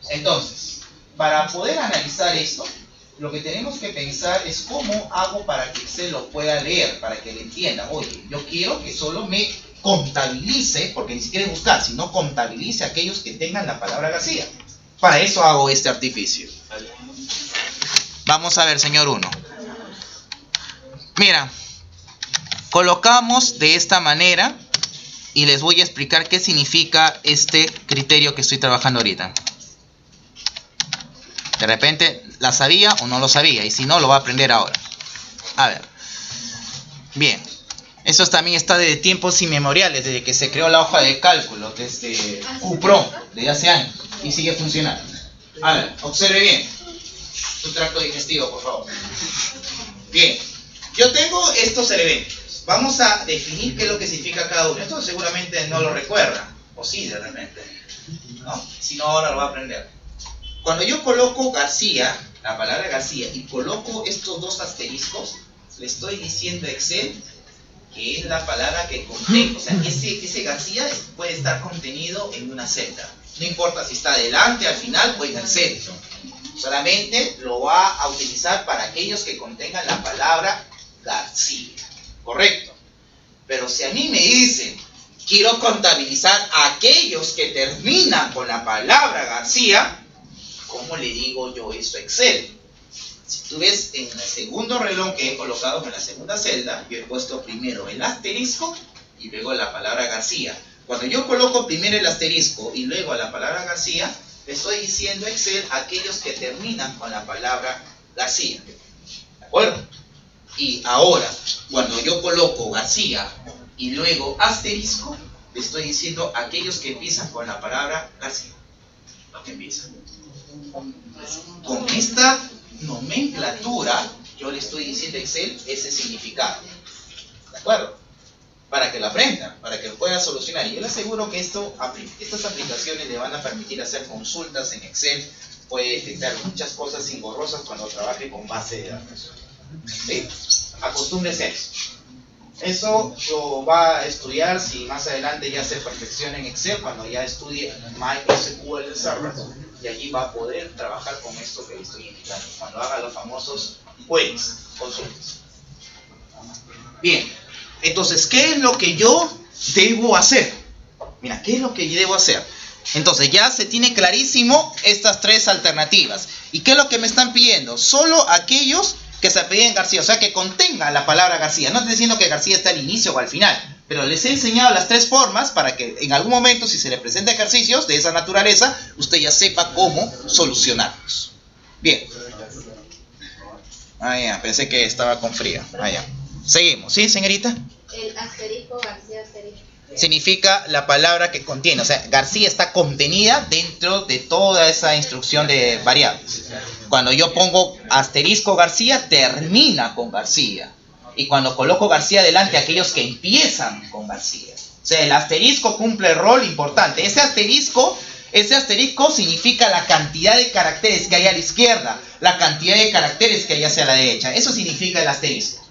Entonces, para poder analizar esto, lo que tenemos que pensar es cómo hago para que Excel lo pueda leer, para que le entienda. Oye, yo quiero que solo me contabilice, porque ni siquiera es buscar, sino contabilice aquellos que tengan la palabra García. Para eso hago este artificio. Vamos a ver, señor 1. Mira, colocamos de esta manera y les voy a explicar qué significa este criterio que estoy trabajando ahorita. De repente la sabía o no lo sabía, y si no, lo va a aprender ahora. A ver. Bien. Eso también está de tiempos inmemoriales, desde que se creó la hoja de cálculo, desde UPRO, desde hace años, y sigue funcionando. A ver, observe bien. Tu tracto digestivo, por favor. Bien, yo tengo estos elementos. Vamos a definir qué es lo que significa cada uno. Esto seguramente no lo recuerda, o sí de repente, ¿no? Si no, ahora lo va a aprender. Cuando yo coloco García, la palabra García, y coloco estos dos asteriscos, le estoy diciendo a Excel que es la palabra que contiene. O sea, ese García puede estar contenido en una celda. No importa si está adelante, al final o en el centro. Solamente lo va a utilizar para aquellos que contengan la palabra García. ¿Correcto? Pero si a mí me dicen, quiero contabilizar a aquellos que terminan con la palabra García, ¿cómo le digo yo eso a Excel? Si tú ves en el segundo reloj que he colocado en la segunda celda, yo he puesto primero el asterisco y luego la palabra García. Cuando yo coloco primero el asterisco y luego la palabra García, le estoy diciendo a Excel aquellos que terminan con la palabra García. ¿De acuerdo? Y ahora, cuando yo coloco García y luego asterisco, le estoy diciendo aquellos que empiezan con la palabra García. Los que empiezan. Con esta nomenclatura, yo le estoy diciendo a Excel ese significado. ¿De acuerdo? Para que lo aprenda, para que lo pueda solucionar. Y yo le aseguro que estas aplicaciones le van a permitir hacer consultas en Excel, puede detectar muchas cosas engorrosas cuando trabaje con base de datos. ¿Sí? Acostúmbrese a eso. Eso lo va a estudiar si más adelante ya se perfecciona en Excel, cuando ya estudie MySQL Server, y allí va a poder trabajar con esto que le estoy indicando, cuando haga los famosos queries, consultas. Bien, entonces, ¿qué es lo que yo debo hacer? Mira, ¿qué es lo que yo debo hacer? Entonces, ya se tiene clarísimo estas tres alternativas. ¿Y qué es lo que me están pidiendo? Solo aquellos que se apelliden García, o sea, que contenga la palabra García. No estoy diciendo que García está al inicio o al final, pero les he enseñado las tres formas para que en algún momento, si se le presenta ejercicios de esa naturaleza, usted ya sepa cómo solucionarlos. Bien. Ah, ya, pensé que estaba con frío. Ah, ya. Seguimos, ¿sí, señorita? El asterisco, García, asterisco. Significa la palabra que contiene, o sea, García está contenida dentro de toda esa instrucción de variables. Cuando yo pongo asterisco García, termina con García. Y cuando coloco García delante, aquellos que empiezan con García. O sea, el asterisco cumple el rol importante. Ese asterisco significa la cantidad de caracteres que hay a la izquierda, la cantidad de caracteres que hay hacia la derecha. Eso significa el asterisco.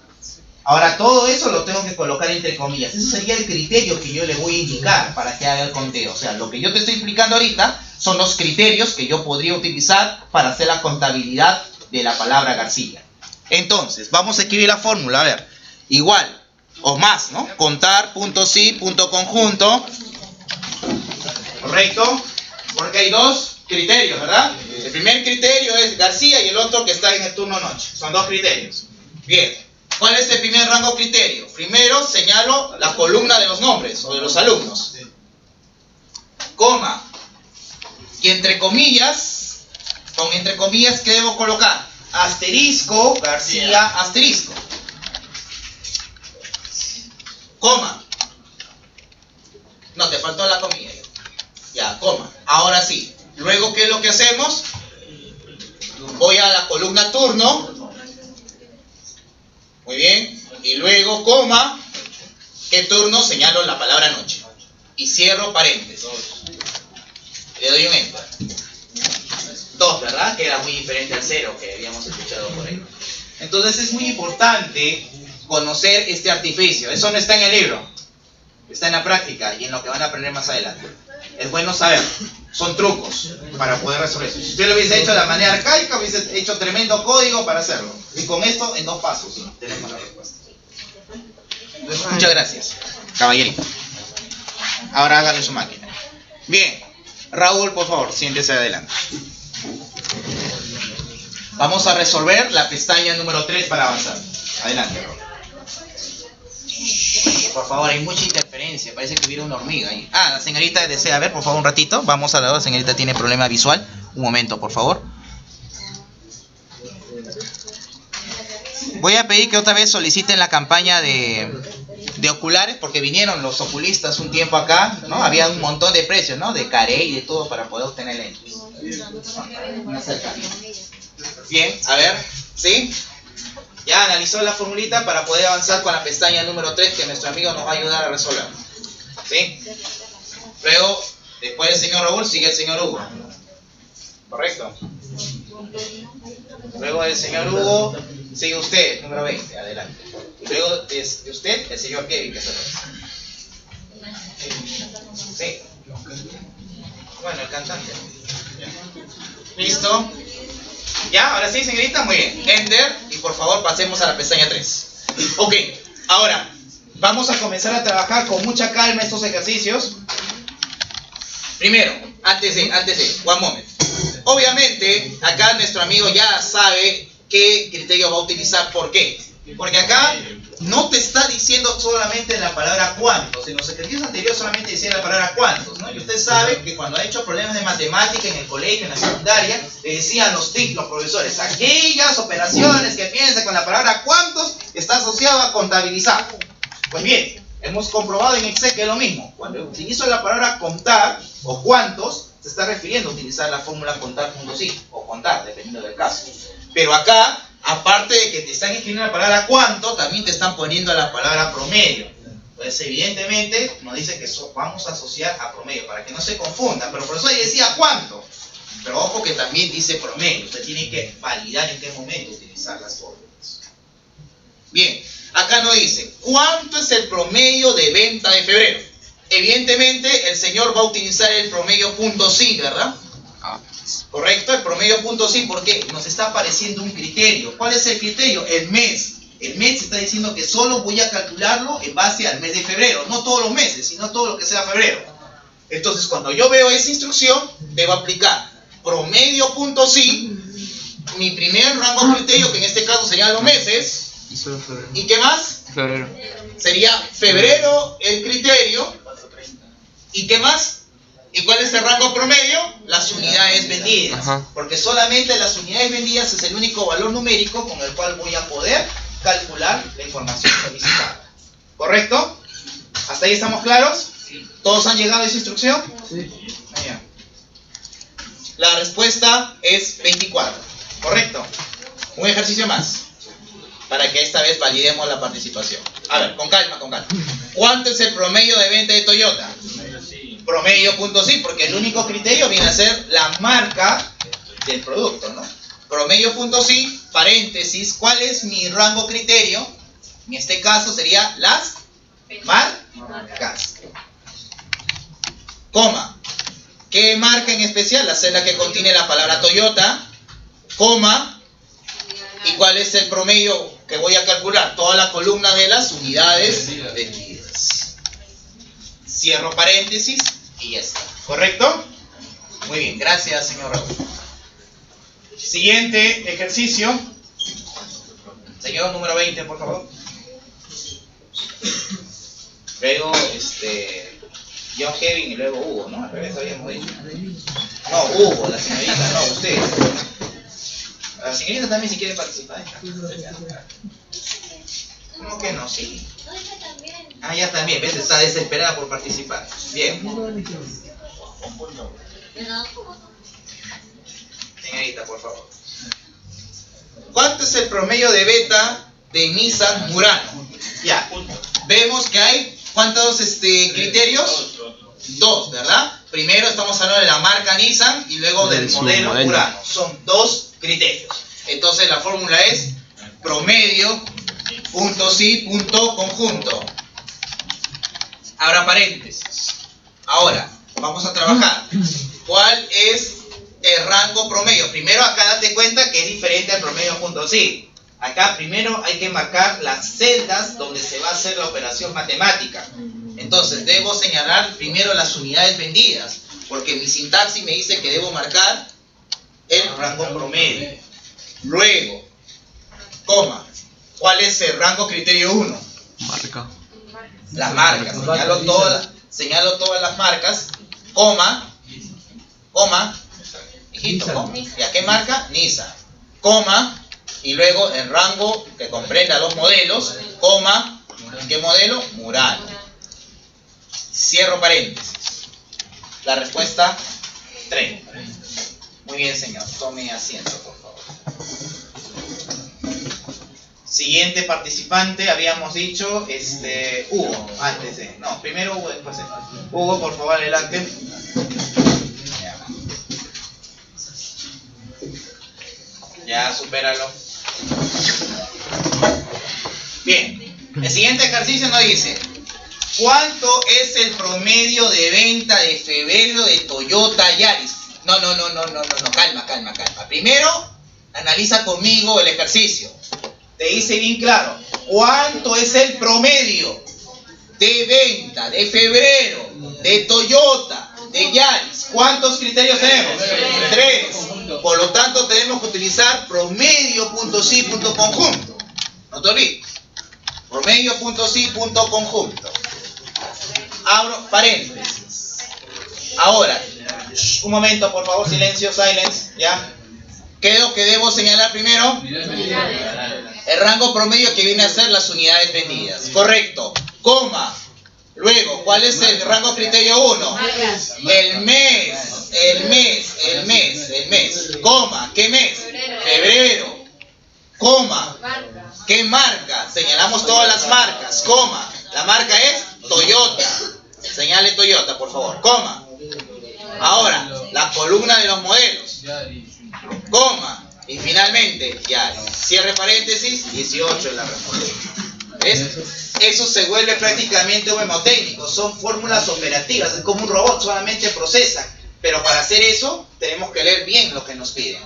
Ahora, todo eso lo tengo que colocar entre comillas. Eso sería el criterio que yo le voy a indicar para que haga el conteo. O sea, lo que yo te estoy explicando ahorita son los criterios que yo podría utilizar para hacer la contabilidad de la palabra García. Entonces, vamos a escribir la fórmula. A ver, igual o más, ¿no? Contar, punto sí, punto conjunto. ¿Correcto? Porque hay dos criterios, ¿verdad? El primer criterio es García y el otro que está en el turno noche. Son dos criterios. Bien. ¿Cuál es el primer rango criterio? Primero señalo la columna de los nombres o de los alumnos. Coma. Y entre comillas, con entre comillas, ¿qué debo colocar? Asterisco, García, asterisco. Coma. No, te faltó la comilla. Ya, coma. Ahora sí. Luego, ¿qué es lo que hacemos? Voy a la columna turno. Muy bien, y luego coma, ¿qué turno? Señalo la palabra noche. Y cierro paréntesis. Le doy un enter. 2, ¿verdad? Que era muy diferente al 0 que habíamos escuchado por ahí. Entonces es muy importante conocer este artificio. Eso no está en el libro. Está en la práctica y en lo que van a aprender más adelante. Es bueno saber. Son trucos para poder resolver eso. Si usted lo hubiese hecho de la manera arcaica, hubiese hecho tremendo código para hacerlo. Y con esto, en 2 pasos, ¿sí? Tenemos la respuesta. Entonces, muchas gracias, caballerito. Ahora hágale su máquina. Bien, Raúl, por favor, siéntese adelante. Vamos a resolver la pestaña número 3 para avanzar. Adelante, Raúl. Por favor, hay mucha interferencia, parece que hubiera una hormiga ahí. Ah, la señorita desea ver, por favor, un ratito. Vamos a la señorita tiene problema visual. Un momento, por favor. Voy a pedir que otra vez soliciten la campaña de de oculares, porque vinieron los oculistas un tiempo acá, ¿no? Había un montón de precios, ¿no? De Carey y de todo para poder obtener lentes. Bien, a ver, ¿sí? Ya analizó la formulita para poder avanzar con la pestaña número 3 que nuestro amigo nos va a ayudar a resolver. ¿Sí? Luego, después del señor Raúl, sigue el señor Hugo. ¿Correcto? Luego del señor Hugo, sigue usted, número 20, adelante. Y luego de usted, el señor Kevin, que es el Sí. Bueno, el cantante. ¿Listo? ¿Ya? Ahora sí, señorita, muy bien. Enter, y por favor pasemos a la pestaña 3. Ok, ahora, vamos a comenzar a trabajar con mucha calma estos ejercicios. Primero, antes de, one moment. Obviamente, acá nuestro amigo ya sabe qué criterio va a utilizar. ¿Por qué? Porque acá no te está diciendo solamente la palabra cuántos. En los ejercicios anteriores solamente decía la palabra cuántos, ¿no? Y usted sabe que cuando ha hecho problemas de matemática en el colegio, en la secundaria, le decían los TIC, los profesores, aquellas operaciones que piensan con la palabra cuántos está asociado a contabilizar. Pues bien, hemos comprobado en Excel que es lo mismo. Cuando utilizo la palabra contar o cuántos, se está refiriendo a utilizar la fórmula contar.si o contar, dependiendo del caso. Pero acá, aparte de que te están escribiendo la palabra cuánto, también te están poniendo la palabra promedio. Entonces, evidentemente, nos dice que vamos a asociar a promedio, para que no se confunda. Pero por eso ahí decía cuánto. Pero ojo que también dice promedio. Usted tiene que validar en qué momento utilizar las fórmulas. Bien, acá nos dice, ¿cuánto es el promedio de venta de febrero? Evidentemente, el señor va a utilizar el promedio .si, ¿verdad? Correcto, el promedio .si, ¿por qué? Nos está apareciendo un criterio. ¿Cuál es el criterio? El mes. El mes está diciendo que solo voy a calcularlo en base al mes de febrero. No todos los meses, sino todo lo que sea febrero. Entonces, cuando yo veo esa instrucción, debo aplicar promedio.si, mi primer rango criterio, que en este caso serían los meses. ¿Y qué más? Febrero. Sería febrero el criterio. ¿Y qué más? ¿Y cuál es el rango promedio? Las unidades vendidas. Porque solamente las unidades vendidas es el único valor numérico con el cual voy a poder calcular la información solicitada. ¿Correcto? ¿Hasta ahí estamos claros? ¿Todos han llegado a esa instrucción? Sí. La respuesta es 24. ¿Correcto? Un ejercicio más, para que esta vez validemos la participación. A ver, con calma, con calma. ¿Cuánto es el promedio de venta de Toyota? Promedio.si, porque el único criterio viene a ser la marca del producto, ¿no? Promedio.si, paréntesis, ¿cuál es mi rango criterio? En este caso sería las marcas. Coma. ¿Qué marca en especial? La celda que contiene la palabra Toyota, coma. ¿Y cuál es el promedio que voy a calcular? Toda la columna de las unidades vendidas. Cierro paréntesis y ya está. ¿Correcto? Muy bien, gracias, señor Raúl. Siguiente ejercicio. Señor número 20, por favor. Luego, John Kevin y luego Hugo, ¿no? Al revés habíamos dicho. No, Hugo, la señorita, no, usted. La señorita también si quiere participar. ¿Cómo que no? Sí. Ah, ya también, ¿ves? Está desesperada por participar. Bien. Señorita, por favor. ¿Cuánto es el promedio de venta de Nissan Murano? Ya. Vemos que hay, ¿cuántos criterios? Dos, ¿verdad? Primero estamos hablando de la marca Nissan y luego del modelo Murano. Son dos criterios. Entonces la fórmula es promedio.si.conjunto. Abra paréntesis. Ahora, vamos a trabajar. ¿Cuál es el rango promedio? Primero acá date cuenta que es diferente al promedio.si. Acá primero hay que marcar las celdas donde se va a hacer la operación matemática. Entonces debo señalar primero las unidades vendidas, porque mi sintaxis me dice que debo marcar el rango promedio. Luego, coma, ¿cuál es el rango criterio 1? Marca. Las marcas. Señalo todas las marcas, coma, hijito, coma. ¿Y a qué marca? Nissan, coma, y luego el rango que comprenda los modelos, coma, ¿qué modelo? Murano. Murano. Cierro paréntesis. La respuesta, 30. Muy bien, señor. Tome asiento, por favor. Siguiente participante, habíamos dicho, Hugo, antes de... No, primero Hugo, después él. Hugo, por favor, adelante. Ya, supéralo. Bien, el siguiente ejercicio nos dice: ¿cuánto es el promedio de venta de febrero de Toyota Yaris? No, calma. Primero, analiza conmigo el ejercicio. Te dice bien claro, ¿cuánto es el promedio de venta de febrero de Toyota, de Yaris? ¿Cuántos criterios tenemos? 3. Por lo tanto, tenemos que utilizar promedio punto sí punto conjunto. No te olvides. Promedio punto sí punto conjunto. Abro paréntesis. Ahora, un momento, por favor, silencio, silence, ¿ya? ¿Qué es lo que debo señalar primero? El rango promedio, que viene a ser las unidades vendidas. Correcto. Coma. Luego, ¿cuál es el rango criterio 1? El mes. Coma. ¿Qué mes? Febrero. Coma. ¿Qué marca? Señalamos todas las marcas. Coma. La marca es Toyota. Señale Toyota, por favor. Coma. Ahora, la columna de los modelos. Coma. Y finalmente, ya, cierre paréntesis, 18 en la respuesta. ¿Ves? Eso se vuelve prácticamente un memotécnico. Son fórmulas operativas. Es como un robot, solamente procesa. Pero para hacer eso, tenemos que leer bien lo que nos piden.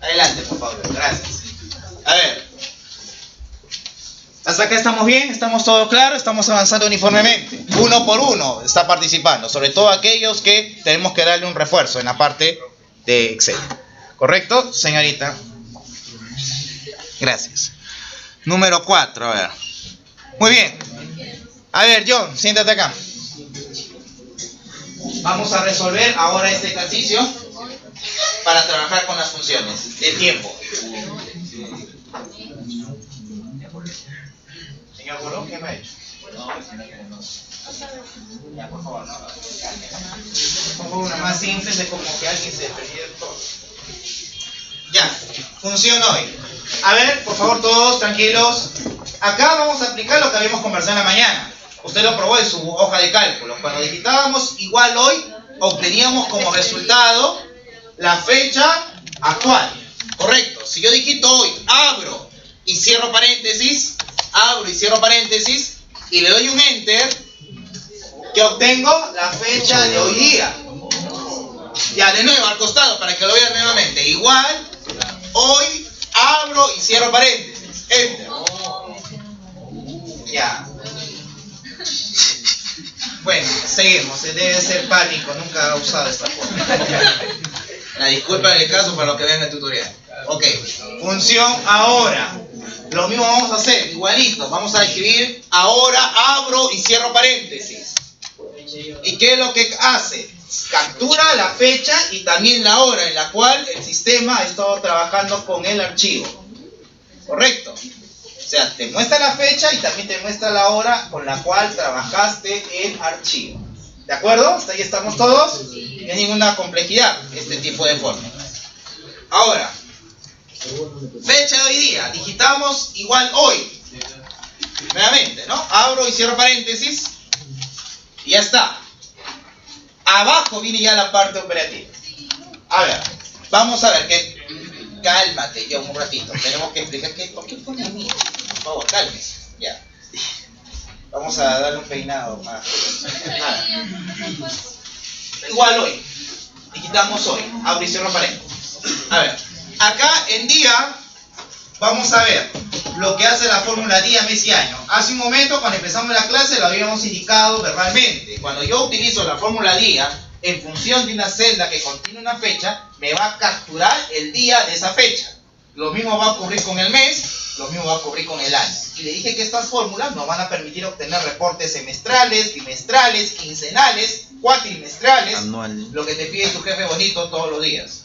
Adelante, por favor. Gracias. A ver. ¿Hasta acá estamos bien? ¿Estamos todos claros? Estamos avanzando uniformemente. Uno por uno está participando. Sobre todo aquellos que tenemos que darle un refuerzo en la parte de Excel. ¿Correcto, señorita? Gracias. Número 4, a ver. Muy bien. A ver, John, siéntate acá. Vamos a resolver ahora este ejercicio para trabajar con las funciones de tiempo. Señor Bolón, ¿qué me ha hecho? Ya, por favor, no. Pongo una más simple de como que alguien se perdió todo. Ya, función hoy. A ver, por favor, todos tranquilos. Acá vamos a aplicar lo que habíamos conversado en la mañana. Usted lo probó en su hoja de cálculo. Cuando digitábamos igual hoy, obteníamos como resultado la fecha actual. Correcto. Si yo digito hoy, abro y cierro paréntesis, y le doy un enter, que obtengo la fecha de hoy día. Ya, de nuevo al costado para que lo vean nuevamente. Igual, hoy abro y cierro paréntesis. Enter. Ya. Bueno, seguimos. Debe ser pánico. Nunca he usado esta forma. La disculpa en el caso para los que vean el tutorial. Ok. Función ahora. Lo mismo vamos a hacer. Igualito. Vamos a escribir ahora abro y cierro paréntesis. ¿Y qué es lo que hace? Captura la fecha y también la hora en la cual el sistema ha estado trabajando con el archivo. ¿Correcto? O sea, te muestra la fecha y también te muestra la hora con la cual trabajaste el archivo. ¿De acuerdo? ¿Hasta ahí estamos todos? No hay ninguna complejidad este tipo de fórmulas. Ahora, fecha de hoy día. Digitamos igual hoy. Nuevamente, ¿no? Abro y cierro paréntesis. Y ya está. Abajo viene ya la parte operativa. A ver, vamos a ver que... Cálmate, ya un ratito. Tenemos que explicar por qué pone a mí. Por favor, cálmese. Ya. Vamos a darle un peinado más. Igual hoy. Digitamos hoy. Abro y cierro paréntesis. A ver, acá en día vamos a ver lo que hace la fórmula día, mes y año. Hace un momento, cuando empezamos la clase, lo habíamos indicado verbalmente. Cuando yo utilizo la fórmula día, en función de una celda que contiene una fecha, me va a capturar el día de esa fecha. Lo mismo va a ocurrir con el mes, lo mismo va a ocurrir con el año. Y le dije que estas fórmulas nos van a permitir obtener reportes semestrales, bimestrales, quincenales, cuatrimestrales, anuales. Lo que te pide tu jefe bonito todos los días.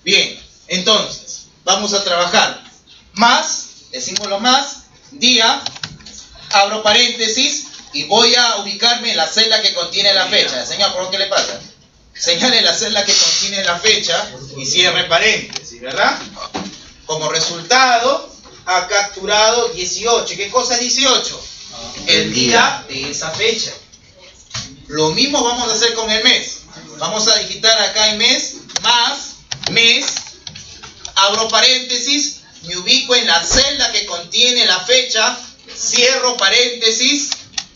Bien, entonces, vamos a trabajar más, decimos lo más, día, abro paréntesis y voy a ubicarme en la celda que contiene la fecha. Señor, ¿por qué le pasa? Señale la celda que contiene la fecha y cierre paréntesis, ¿verdad? Como resultado, ha capturado 18. ¿Qué cosa es 18? El día de esa fecha. Lo mismo vamos a hacer con el mes. Vamos a digitar acá en mes, más, mes, abro paréntesis, me ubico en la celda que contiene la fecha, cierro paréntesis,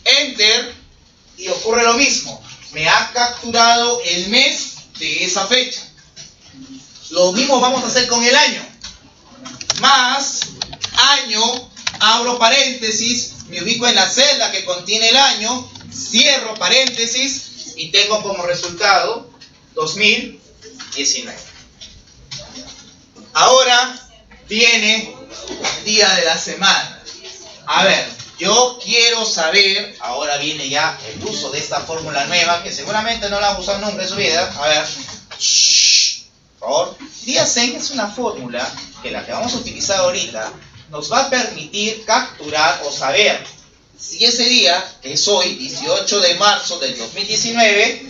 enter, y ocurre lo mismo. Me ha capturado el mes de esa fecha. Lo mismo vamos a hacer con el año. Más, año, abro paréntesis, me ubico en la celda que contiene el año, cierro paréntesis y tengo como resultado 2019. Ahora viene el día de la semana. A ver, yo quiero saber, ahora viene ya el uso de esta fórmula nueva, que seguramente no la han usado nunca en su vida. A ver, por favor. Día zen es una fórmula que la que vamos a utilizar ahorita nos va a permitir capturar o saber si ese día, que es hoy, 18 de marzo del 2019,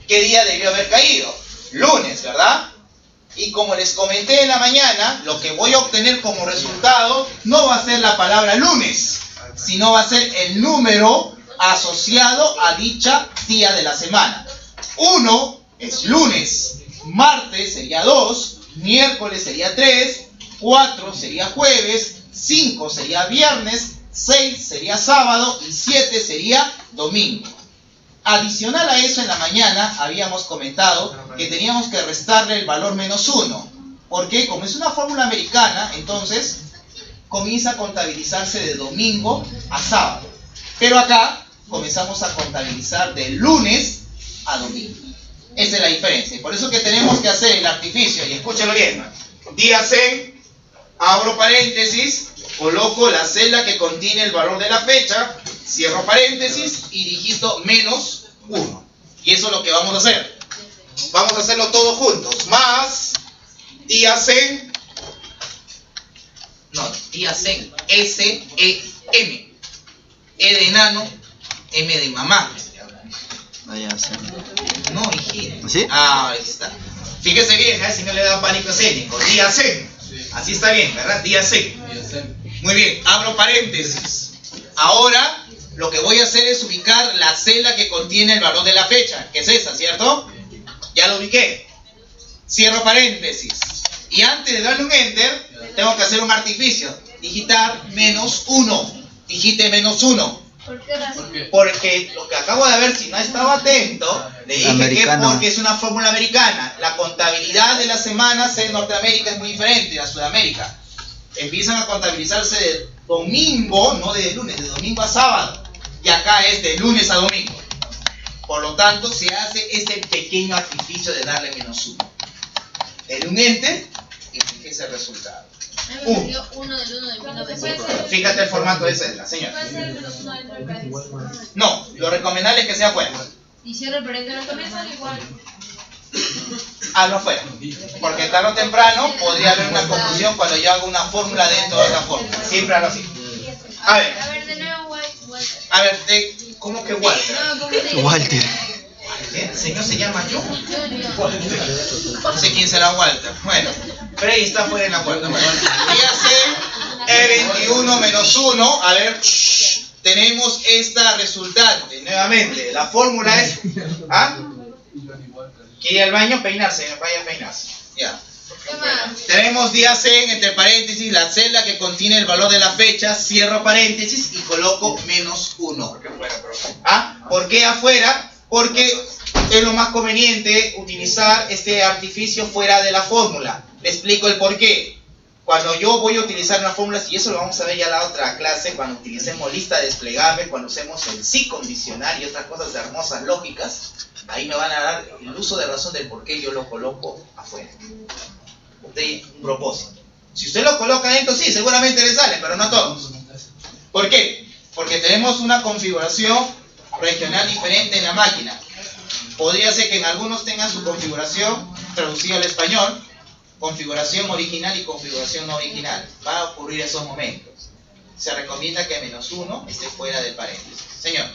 ¿qué día debió haber caído? Lunes, ¿verdad? Y como les comenté en la mañana, lo que voy a obtener como resultado no va a ser la palabra lunes, sino va a ser el número asociado a dicha día de la semana. 1 es lunes, martes sería 2, miércoles sería 3, 4 sería jueves, 5 sería viernes, 6 sería sábado y 7 sería domingo. Adicional a eso, en la mañana habíamos comentado que teníamos que restarle el valor menos 1. Porque como es una fórmula americana, entonces comienza a contabilizarse de domingo a sábado. Pero acá comenzamos a contabilizar de lunes a domingo. Esa es la diferencia. Y por eso que tenemos que hacer el artificio, y escúchalo bien. Día zen, abro paréntesis, coloco la celda que contiene el valor de la fecha, cierro paréntesis y digito menos 1. Y eso es lo que vamos a hacer. Vamos a hacerlo todos juntos. Más día zen. No, día zen. S-E-M. E de enano, M de mamá. No, hijito. ¿Sí? Ah, ahí está. Fíjese bien, si no le da pánico escénico. Día zen. Así está bien, ¿verdad? Día zen. Muy bien, abro paréntesis. Ahora lo que voy a hacer es ubicar la celda que contiene el valor de la fecha, que es esa, ¿cierto? Ya lo ubiqué. Cierro paréntesis. Y antes de darle un enter, tengo que hacer un artificio. Digitar menos 1. Digite menos 1. ¿Por qué razón? Porque lo que acabo de ver, si no estaba atento, le dije Americano. que porque es una fórmula americana. La contabilidad de las semanas en Norteamérica es muy diferente a Sudamérica. Empiezan a contabilizarse de domingo, no de lunes, de domingo a sábado. Y acá es de lunes a domingo. Por lo tanto, se hace este pequeño artificio de darle menos 1. Denle un enter y fíjese el resultado. Me salió 1 del 1 del 1900. Fíjate el formato de celda, señor. ¿Puede ser menos 1 dentro del paréntesis? No, lo recomendable es que sea afuera. Y cierro el paréntesis. Pero también son igual. Hazlo afuera. Porque tarde o temprano podría haber una confusión cuando yo hago una fórmula dentro de otra fórmula. Siempre hago así. A ver, de nuevo, Walter. a ver, ¿cómo que Walter? No, ¿cómo se llama? Walter. ¿El señor se llama yo? Junior. No sé quién será Walter. Bueno, Frey está fuera en la puerta. Bueno, y hace E21 menos 1. A ver, tenemos esta resultante. Nuevamente, la fórmula es... ¿Ah? ¿Quiere ir al baño? Peinarse, vaya a peinarse. Ya. ¿Qué más? Tenemos día zen, entre paréntesis, la celda que contiene el valor de la fecha, cierro paréntesis y coloco menos 1. ¿Ah? ¿Por qué afuera? Porque es lo más conveniente utilizar este artificio fuera de la fórmula. Le explico el por qué. Cuando yo voy a utilizar una fórmula, y eso lo vamos a ver ya en la otra clase, cuando utilicemos lista desplegable, cuando usemos el sí condicional y otras cosas hermosas lógicas, ahí me van a dar el uso de razón del por qué yo lo coloco afuera. De un propósito. Si usted lo coloca dentro, sí, seguramente le sale, pero no a todos. ¿Por qué? Porque tenemos una configuración regional diferente en la máquina. Podría ser que en algunos tengan su configuración traducida al español, configuración original y configuración no original. Va a ocurrir esos momentos. se recomienda que -1 esté fuera del paréntesis. Señor.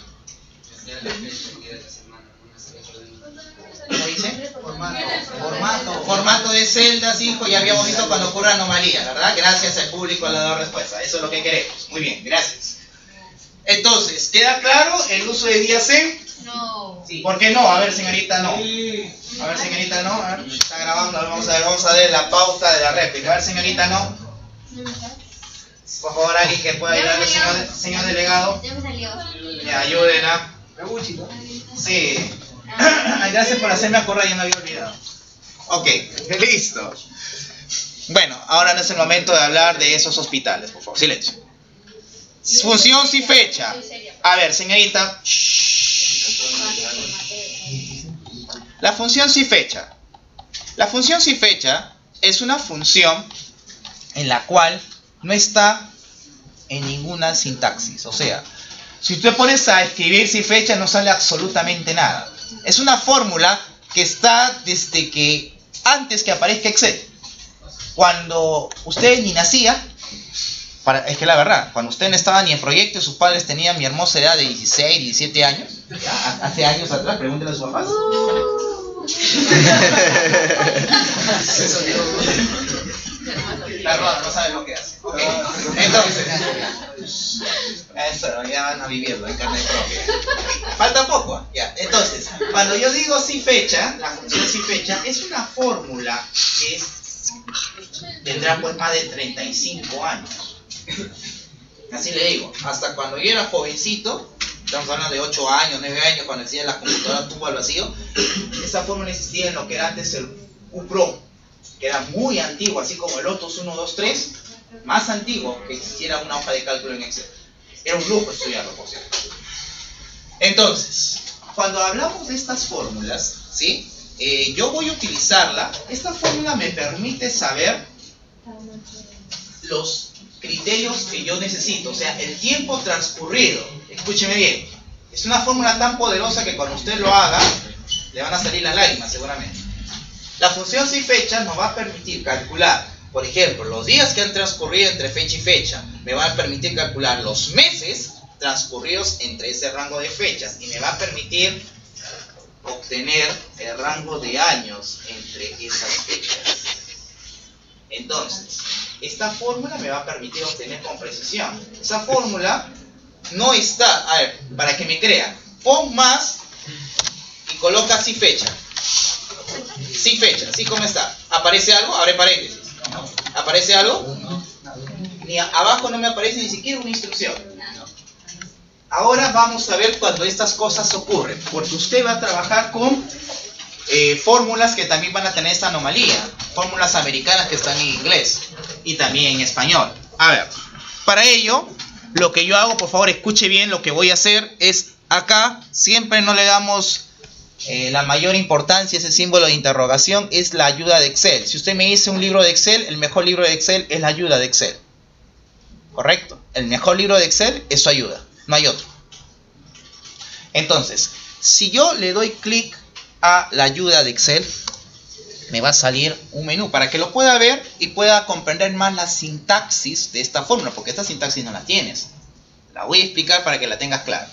¿Cómo dice? Formato de celdas, hijo, ya habíamos visto cuando ocurre anomalía, ¿verdad? Gracias al público le ha dado respuesta. Eso es lo que queremos. Muy bien, gracias. Entonces, ¿queda claro el uso de día C? No. Sí. ¿Por qué no? A ver, señorita, no. A ver, señorita, no. A ver, está grabando. Vamos a ver la pauta de la réplica. A ver, señorita, no. Por favor, alguien que pueda ayudarle, señor delegado. Ya me salió. Me ayúdenla. Sí. Gracias por hacerme acordar, ya no había olvidado. Ok, listo. Bueno, ahora no es el momento de hablar de esos hospitales, por favor. Silencio. Función sí fecha. A ver, señorita. La función sí fecha. La función sí fecha es una función en la cual no está en ninguna sintaxis. O sea, si tú te pones a escribir sí fecha no sale absolutamente nada. Es una fórmula que está desde que antes que aparezca Excel. Cuando usted ni nacía, es que la verdad, cuando usted no estaba ni en proyecto y sus padres tenían mi hermosa edad de 16, 17 años, hace años atrás, pregúntenle a sus papás. La rueda no sabe lo que hace. Okay. Entonces, eso ya van a vivirlo en carne propia. Falta poco, ya. Entonces, cuando yo digo sí fecha, la función sí fecha es una fórmula que tendrá pues más de 35 años. Así le digo, hasta cuando yo era jovencito, estamos hablando de 8 años, 9 años, cuando existía la computadora tubo al vacío, esa fórmula existía en lo que era antes el UPROM, que era muy antiguo, así como el Lotus 1, 2, 3, más antiguo que existiera una hoja de cálculo en Excel. Era un lujo estudiarlo, por cierto. Entonces, cuando hablamos de estas fórmulas, ¿sí? Yo voy a utilizarla. Esta fórmula me permite saber los criterios que yo necesito, o sea, el tiempo transcurrido. Escúcheme bien, es una fórmula tan poderosa que cuando usted lo haga, le van a salir las lágrimas seguramente. La función sí fecha nos va a permitir calcular, por ejemplo, los días que han transcurrido entre fecha y fecha, me va a permitir calcular los meses transcurridos entre ese rango de fechas y me va a permitir obtener el rango de años entre esas fechas. Entonces, esta fórmula me va a permitir obtener con precisión. Esa fórmula no está, a ver, para que me crean, pon más y coloca sí fecha. Sí fecha, ¿sí cómo está? ¿Aparece algo? Abre paréntesis. ¿Aparece algo? Ni abajo no me aparece ni siquiera una instrucción. Ahora vamos a ver cuando estas cosas ocurren, porque usted va a trabajar con fórmulas que también van a tener esta anomalía, fórmulas americanas que están en inglés y también en español. A ver, para ello, lo que yo hago, por favor escuche bien, lo que voy a hacer es acá, siempre no le damos la mayor importancia, ese símbolo de interrogación es la ayuda de Excel. Si usted me dice un libro de Excel, el mejor libro de Excel es la ayuda de Excel. ¿Correcto? El mejor libro de Excel es su ayuda, no hay otro. Entonces, si yo le doy clic a la ayuda de Excel, me va a salir un menú para que lo pueda ver y pueda comprender más la sintaxis de esta fórmula, porque esta sintaxis no la tienes. La voy a explicar para que la tengas clara.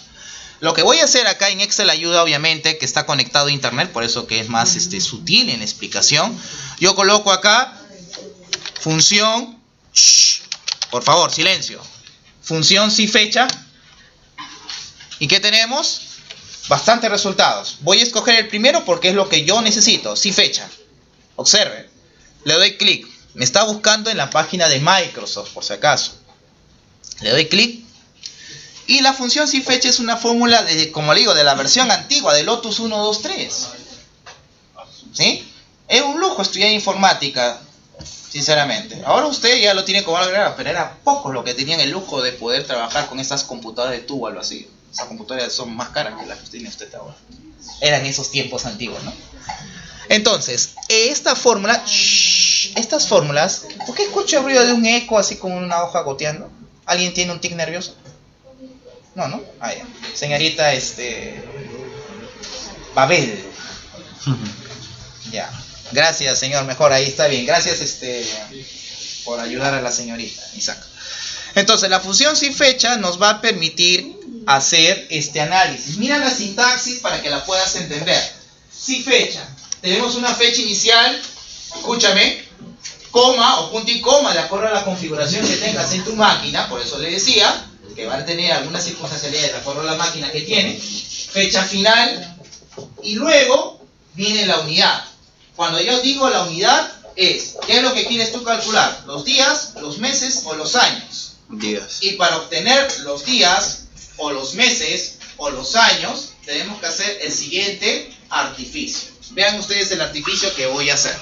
Lo que voy a hacer acá en Excel ayuda, obviamente, que está conectado a internet, por eso que es más sutil en la explicación. Yo coloco acá función, por favor, silencio. Función sí fecha. ¿Y qué tenemos? Bastantes resultados. Voy a escoger el primero porque es lo que yo necesito, sí fecha. Observe, le doy clic. Me está buscando en la página de Microsoft, por si acaso. Le doy clic. Y la función sí fecha es una fórmula, como le digo, de la versión antigua de Lotus 1, 2, 3. ¿Sí? Es un lujo estudiar informática, sinceramente. Ahora usted ya lo tiene como algo, pero era poco lo que tenían el lujo de poder trabajar con estas computadoras de tubo al vacío. Esas computadoras son más caras que las que tiene usted ahora. Eran esos tiempos antiguos, ¿no? Entonces, esta fórmula, estas fórmulas, ¿por qué escucho el ruido de un eco así como una hoja goteando? ¿Alguien tiene un tic nervioso? No, ¿no? Ah, ya. Señorita, Babel. Ya. Gracias, señor. Mejor, ahí está bien. Gracias, por ayudar a la señorita Isaac. Entonces, la función sin fecha nos va a permitir hacer este análisis. Mira la sintaxis para que la puedas entender. Sin fecha. Tenemos una fecha inicial, escúchame, coma o punto y coma, de acuerdo a la configuración que tengas en tu máquina. Por eso le decía que va a tener algunas circunstancialidades de acuerdo a la máquina que tiene. Fecha final. Y luego viene la unidad. Cuando yo digo la unidad es, ¿qué es lo que quieres tú calcular? ¿Los días, los meses o los años? Días. Y para obtener los días o los meses o los años, tenemos que hacer el siguiente artificio. Vean ustedes el artificio que voy a hacer.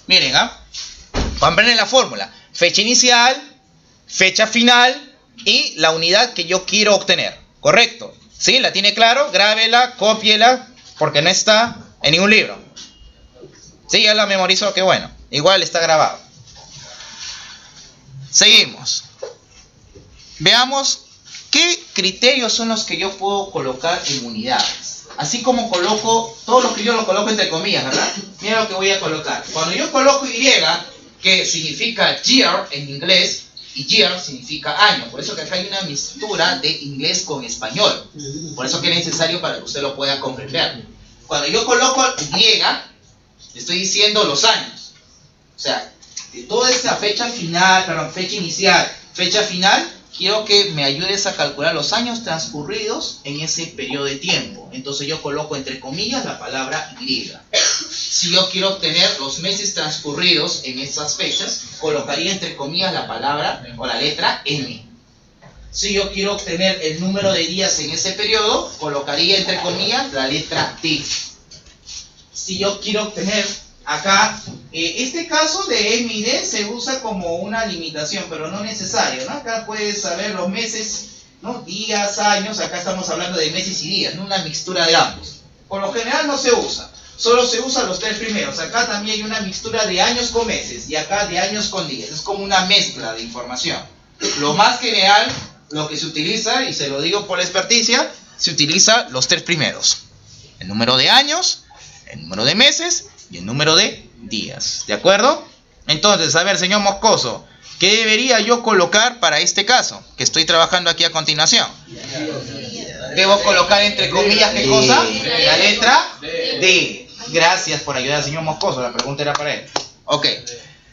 Miren, van a ver en la fórmula. Fecha inicial, fecha final y la unidad que yo quiero obtener. ¿Correcto? ¿Sí? ¿La tiene claro? Grábela, cópiela, porque no está en ningún libro. Sí, ya la memorizó, qué bueno. Igual está grabado. Seguimos. Veamos qué criterios son los que yo puedo colocar en unidades. Así como coloco, todo lo que yo lo coloco entre comillas, ¿verdad? Mira lo que voy a colocar. Cuando yo coloco Y, que significa year en inglés, y year significa año. Por eso que acá hay una mixtura de inglés con español. Por eso que es necesario para que usted lo pueda comprender. Cuando yo coloco Y, estoy diciendo los años. O sea, de toda esta fecha final, perdón, fecha inicial, fecha final, quiero que me ayudes a calcular los años transcurridos en ese periodo de tiempo. Entonces yo coloco entre comillas la palabra Y. Si yo quiero obtener los meses transcurridos en esas fechas, colocaría entre comillas la palabra o la letra M. Si yo quiero obtener el número de días en ese periodo, colocaría entre comillas la letra T. Si yo quiero obtener acá, este caso de M y D se usa como una limitación, pero no necesario, ¿no? Acá puedes saber los meses, ¿no? Días, años, acá estamos hablando de meses y días, ¿no? Una mixtura de ambos. Por lo general no se usa, solo se usan los tres primeros. Acá también hay una mixtura de años con meses y acá de años con días. Es como una mezcla de información. Lo más general, lo que se utiliza, y se lo digo por experticia, se utiliza los tres primeros. El número de años, el número de meses y el número de días. ¿De acuerdo? Entonces, a ver, señor Moscoso, ¿qué debería yo colocar para este caso que estoy trabajando aquí a continuación? Debo colocar entre comillas, ¿qué cosa? La letra D. Gracias por ayudar al señor Moscoso, la pregunta era para él. Ok,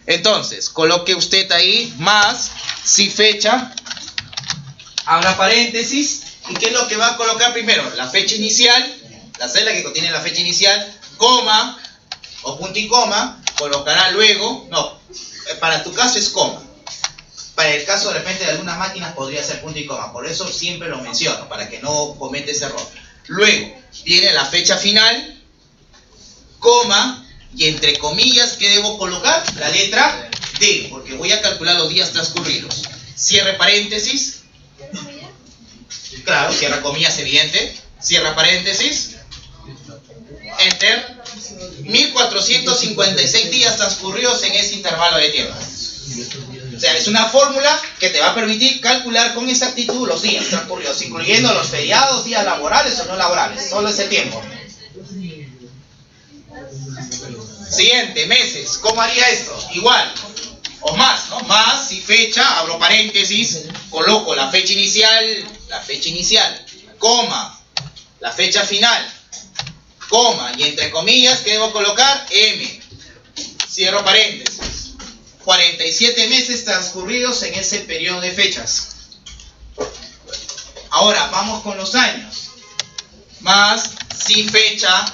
entonces, coloque usted ahí más, si fecha, abra paréntesis, ¿y qué es lo que va a colocar primero? La fecha inicial, la celda que contiene la fecha inicial, coma, o punto y coma, colocará luego, no, para tu caso es coma. Para el caso de repente de algunas máquinas podría ser punto y coma, por eso siempre lo menciono, para que no cometa ese error. Luego viene la fecha final, coma, y entre comillas, ¿qué debo colocar? La letra D, porque voy a calcular los días transcurridos. Cierre paréntesis. Claro, cierra comillas, evidente. Cierra paréntesis. Enter. 1456 días transcurridos en ese intervalo de tiempo. O sea, es una fórmula que te va a permitir calcular con exactitud los días transcurridos, incluyendo los feriados, días laborales o no laborales. Solo ese tiempo. Siguiente, meses. ¿Cómo haría esto? Igual. O más, ¿no? Más, si fecha, abro paréntesis, coloco la fecha inicial, coma, la fecha final, coma, y entre comillas, ¿qué debo colocar? M. Cierro paréntesis. 47 meses transcurridos en ese periodo de fechas. Ahora, vamos con los años. Más, si fecha,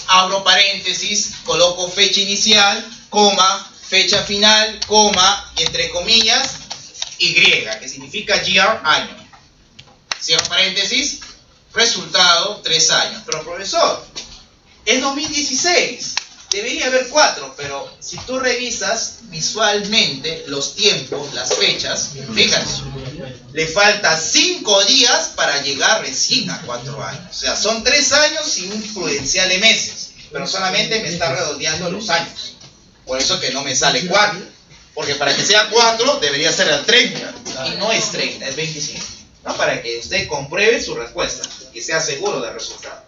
abro paréntesis, coloco fecha inicial, coma, fecha final, coma, y entre comillas, Y, que significa year, año. Cierro paréntesis, resultado, 3 años. Pero profesor, es 2016, debería haber 4, pero si tú revisas visualmente los tiempos, las fechas, fíjate, le falta 5 días para llegar recién a 4 años. O sea, son 3 años y un prudencial de meses, pero solamente me está redondeando los años. Por eso que no me sale 4, porque para que sea 4 debería ser el 30, y no es 30, es 25. ¿No? Para que usted compruebe su respuesta y sea seguro del resultado.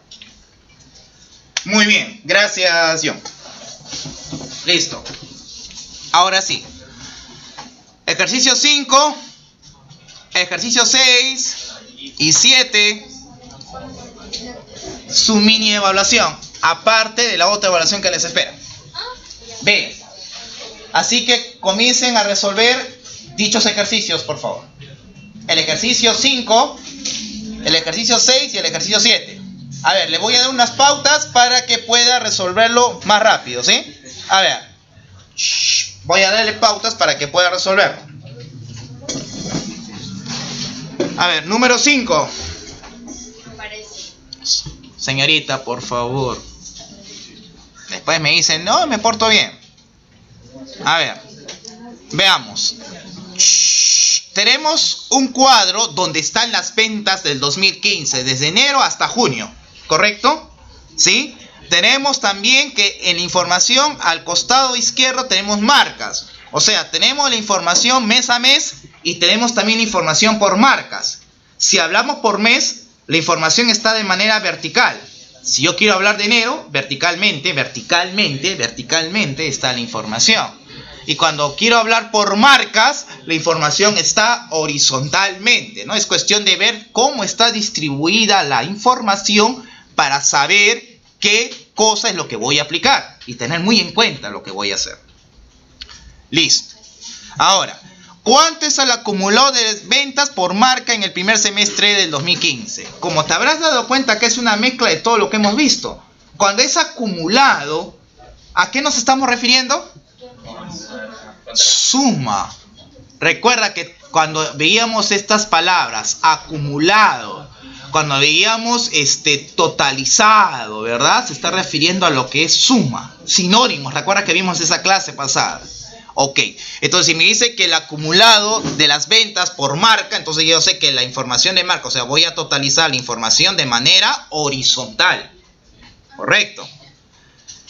Muy bien, gracias John. Listo. Ahora sí. Ejercicio 5, ejercicio 6 y 7, su mini evaluación, aparte de la otra evaluación que les espera. Bien, así que comiencen a resolver dichos ejercicios, por favor. El ejercicio 5, el ejercicio 6 y el ejercicio 7. A ver, le voy a dar unas pautas para que pueda resolverlo más rápido, ¿sí? A ver, voy a darle pautas para que pueda resolverlo. A ver, número 5. Señorita, por favor. Después me dicen, no, me porto bien. A ver, veamos. Tenemos un cuadro donde están las ventas del 2015, desde enero hasta junio, ¿correcto? ¿Sí? Tenemos también que en la información al costado izquierdo tenemos marcas. O sea, tenemos la información mes a mes y tenemos también información por marcas. Si hablamos por mes, la información está de manera vertical. Si yo quiero hablar de enero, verticalmente está la información. Y cuando quiero hablar por marcas, la información está horizontalmente, ¿no? Es cuestión de ver cómo está distribuida la información para saber qué cosa es lo que voy a aplicar y tener muy en cuenta lo que voy a hacer. Listo. Ahora, ¿cuánto es el acumulado de ventas por marca en el primer semestre del 2015? Como te habrás dado cuenta que es una mezcla de todo lo que hemos visto. Cuando es acumulado, ¿a qué nos estamos refiriendo? Suma. Recuerda que cuando veíamos estas palabras, acumulado, cuando veíamos totalizado, ¿verdad? Se está refiriendo a lo que es suma. Sinónimos, recuerda que vimos esa clase pasada. Ok, entonces si me dice que el acumulado de las ventas por marca, entonces yo sé que la información de marca, o sea, voy a totalizar la información de manera horizontal. Correcto.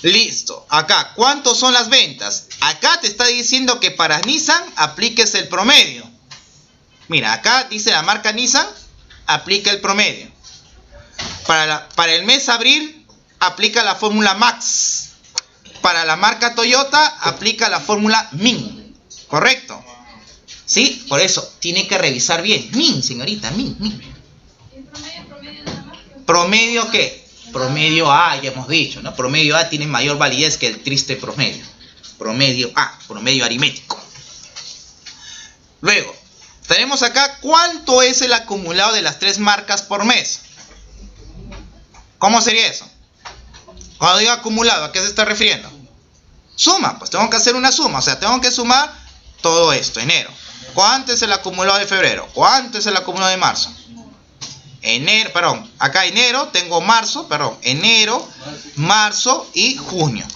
Listo. Acá, ¿cuántos son las ventas? Acá te está diciendo que para Nissan apliques el promedio. Mira, acá dice la marca Nissan, aplica el promedio. Para el mes abril, aplica la fórmula MAX. Para la marca Toyota, aplica la fórmula MIN. ¿Correcto? ¿Sí? Por eso, tiene que revisar bien. MIN, señorita, MIN. ¿Promedio qué? Promedio A, ya hemos dicho, ¿no? Promedio A tiene mayor validez que el triste promedio. Promedio A, promedio aritmético. Luego, tenemos acá cuánto es el acumulado de las 3 marcas por mes. ¿Cómo sería eso? Cuando digo acumulado, ¿a qué se está refiriendo? Suma, pues tengo que hacer una suma, o sea, tengo que sumar todo esto, enero. ¿Cuánto es el acumulado de febrero? ¿Cuánto es el acumulado de marzo? Enero, perdón, acá enero, tengo marzo, perdón, enero, marzo y junio.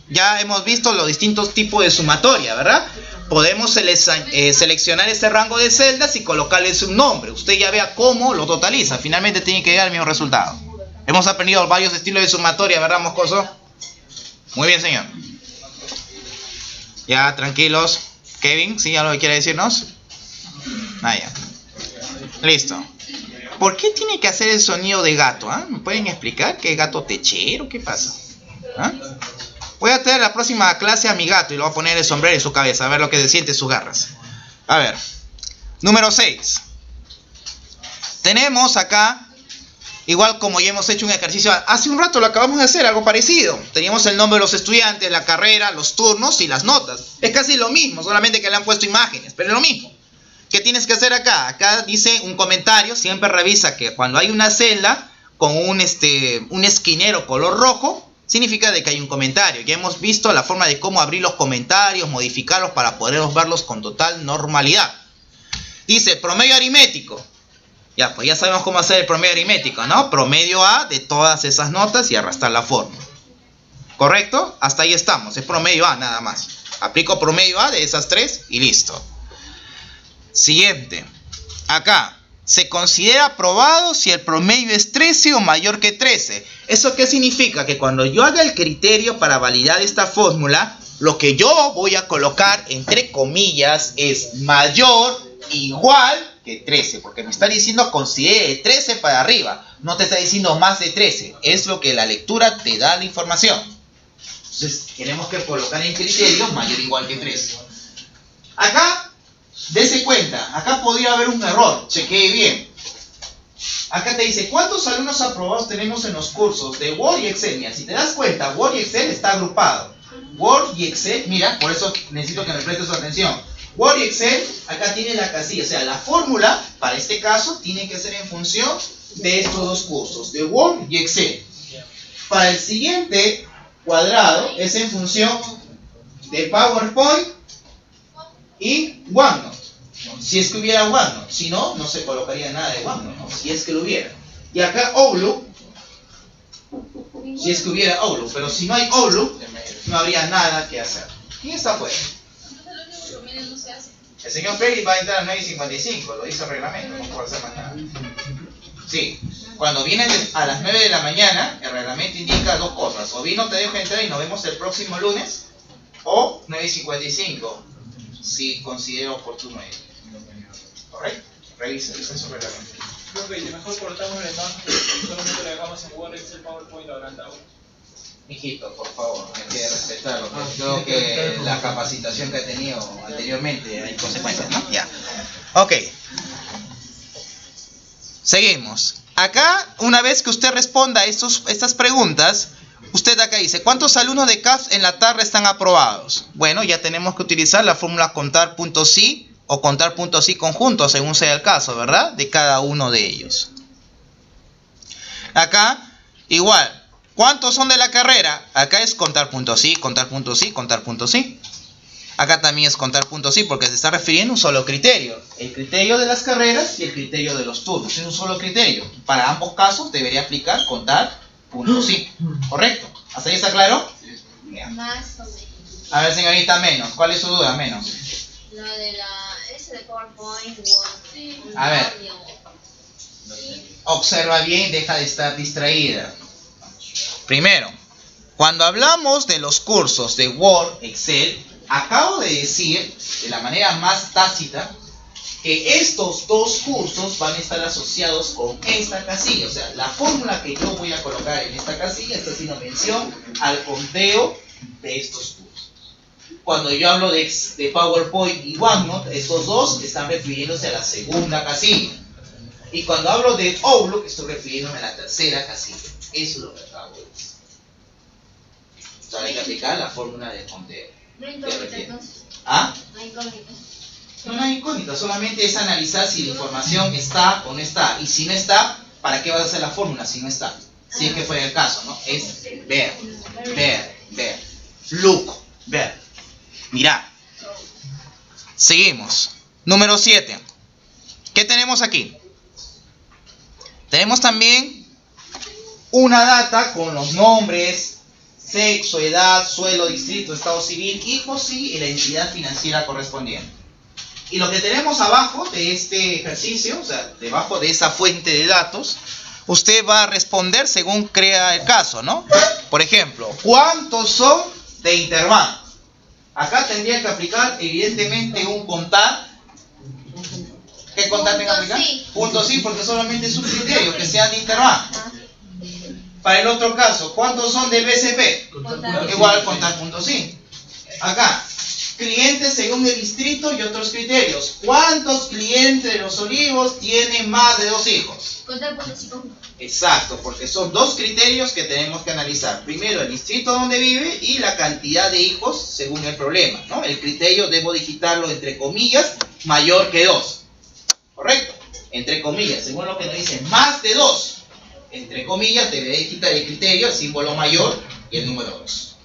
Ya hemos visto los distintos tipos de sumatoria, ¿verdad? Podemos seleccionar este rango de celdas y colocarles un nombre. Usted ya vea cómo lo totaliza, finalmente tiene que llegar al mismo resultado. Hemos aprendido varios estilos de sumatoria, ¿verdad, Moscoso? Muy bien, señor. Ya, tranquilos. Kevin, ¿sí? ¿Algo que quiere decirnos? Ah, ya. Listo. ¿Por qué tiene que hacer el sonido de gato? ¿Ah? ¿Me pueden explicar? ¿Qué gato techero? ¿Qué pasa? ¿Ah? Voy a traer la próxima clase a mi gato y le voy a poner el sombrero en su cabeza, a ver lo que se siente sus garras. A ver. Número 6. Tenemos acá, igual como ya hemos hecho un ejercicio, hace un rato lo acabamos de hacer, algo parecido. Teníamos el nombre de los estudiantes, la carrera, los turnos y las notas. Es casi lo mismo, solamente que le han puesto imágenes, pero es lo mismo. ¿Qué tienes que hacer acá? Acá dice un comentario, siempre revisa que cuando hay una celda con un esquinero color rojo, significa de que hay un comentario. Ya hemos visto la forma de cómo abrir los comentarios, modificarlos para poderlos verlos con total normalidad. Dice promedio aritmético. Ya, pues ya sabemos cómo hacer el promedio aritmético, ¿no? Promedio A de todas esas notas y arrastrar la fórmula. ¿Correcto? Hasta ahí estamos, es promedio A nada más. Aplico promedio A de esas 3 y listo. Siguiente. Acá. Se considera aprobado si el promedio es 13 o mayor que 13. ¿Eso qué significa? Que cuando yo haga el criterio para validar esta fórmula, lo que yo voy a colocar entre comillas es mayor, igual que 13. Porque me está diciendo considere de 13 para arriba. No te está diciendo más de 13. Es lo que la lectura te da la información. Entonces tenemos que colocar en criterio mayor o igual que 13. Acá Dese cuenta, acá podría haber un error, chequee bien. Acá te dice, ¿cuántos alumnos aprobados tenemos en los cursos de Word y Excel? Mira, si te das cuenta, Word y Excel está agrupado. Word y Excel, mira, por eso necesito que me prestes su atención. Word y Excel, acá tiene la casilla, o sea, la fórmula, para este caso, tiene que ser en función de estos dos cursos, de Word y Excel. Para el siguiente cuadrado, es en función de PowerPoint y OneNote. Si es que hubiera OneNote, si no, no se colocaría nada de OneNote, ¿no? Si es que lo hubiera. Y acá Outlook, si es que hubiera Outlook, pero si no hay Outlook, no habría nada que hacer. ¿Quién está afuera? El señor Freddy va a entrar a 9:55, lo dice el reglamento, no puede hacer más nada. Sí, cuando vienen a las 9 de la mañana, el reglamento indica dos cosas. O bien no te dejo entrar y nos vemos el próximo lunes, o 9:55, si considero oportuno ello. ¿Correcto? Revisa, ese es su reglamento. Profe, mejor cortamos la imagen y solamente le dejamos en Word, Excel, PowerPoint agrandado. Mijito, por favor, hay que respetarlo. Creo que la capacitación que ha tenido anteriormente hay consecuencias, ¿no? Ya. Ok. Seguimos. Acá, una vez que usted responda a estas preguntas, usted acá dice, ¿cuántos alumnos de CAF en la tarde están aprobados? Bueno, ya tenemos que utilizar la fórmula contar puntos sí o contar puntos sí conjuntos, según sea el caso, ¿verdad? De cada uno de ellos. Acá, igual. ¿Cuántos son de la carrera? Acá es contar puntos sí, contar puntos sí, contar puntos sí. Acá también es contar puntos sí, porque se está refiriendo a un solo criterio. El criterio de las carreras y el criterio de los turnos. Es un solo criterio. Para ambos casos debería aplicar contar puntos sí. ¿Correcto? ¿Hasta ahí está claro? Más o menos. A ver, señorita, menos. ¿Cuál es su duda? Menos. Lo de ese de PowerPoint, Word. A ver. Observa bien, deja de estar distraída. Primero, cuando hablamos de los cursos de Word, Excel, acabo de decir, de la manera más tácita, que estos dos cursos van a estar asociados con esta casilla. O sea, la fórmula que yo voy a colocar en esta casilla está haciendo mención al conteo de estos cursos. Cuando yo hablo de PowerPoint y OneNote, estos dos están refiriéndose a la segunda casilla. Y cuando hablo de Outlook, estoy refiriéndome a la tercera casilla. Eso es lo que acabo de decir. Entonces hay que aplicar la fórmula del conteo. No hay incógnita entonces. ¿Ah? No hay incógnita. No hay incógnita, solamente es analizar si la información está o no está. Y si no está, ¿para qué vas a hacer la fórmula si no está? Si es que fuera el caso, ¿no? Es ver, ver, ver. Look, ver. Mirá. Seguimos. Número 7. ¿Qué tenemos aquí? Tenemos también una data con los nombres, sexo, edad, sueldo, distrito, estado civil, hijos y la entidad financiera correspondiente. Y lo que tenemos abajo de este ejercicio, o sea, debajo de esa fuente de datos, usted va a responder según crea el caso, ¿no? Por ejemplo, ¿cuántos son de Interbank? Acá tendría que aplicar, evidentemente, un contar. ¿Qué contar tengo que aplicar? Sí. Punto sí, porque solamente es un criterio, que sean de Interbank. Para el otro caso, ¿cuántos son del BCP? Contar. Igual contar punto sí. Acá, clientes según el distrito y otros criterios. ¿Cuántos clientes de Los Olivos tienen más de 2 hijos? Contar puntos y conjuntos. Exacto, porque son dos criterios que tenemos que analizar. Primero, el distrito donde vive y la cantidad de hijos según el problema, ¿no? El criterio debo digitarlo entre comillas, mayor que 2. ¿Correcto? Entre comillas, según lo que nos dice, más de 2. Entre comillas, deberé digitar el criterio, el símbolo mayor y el número 2.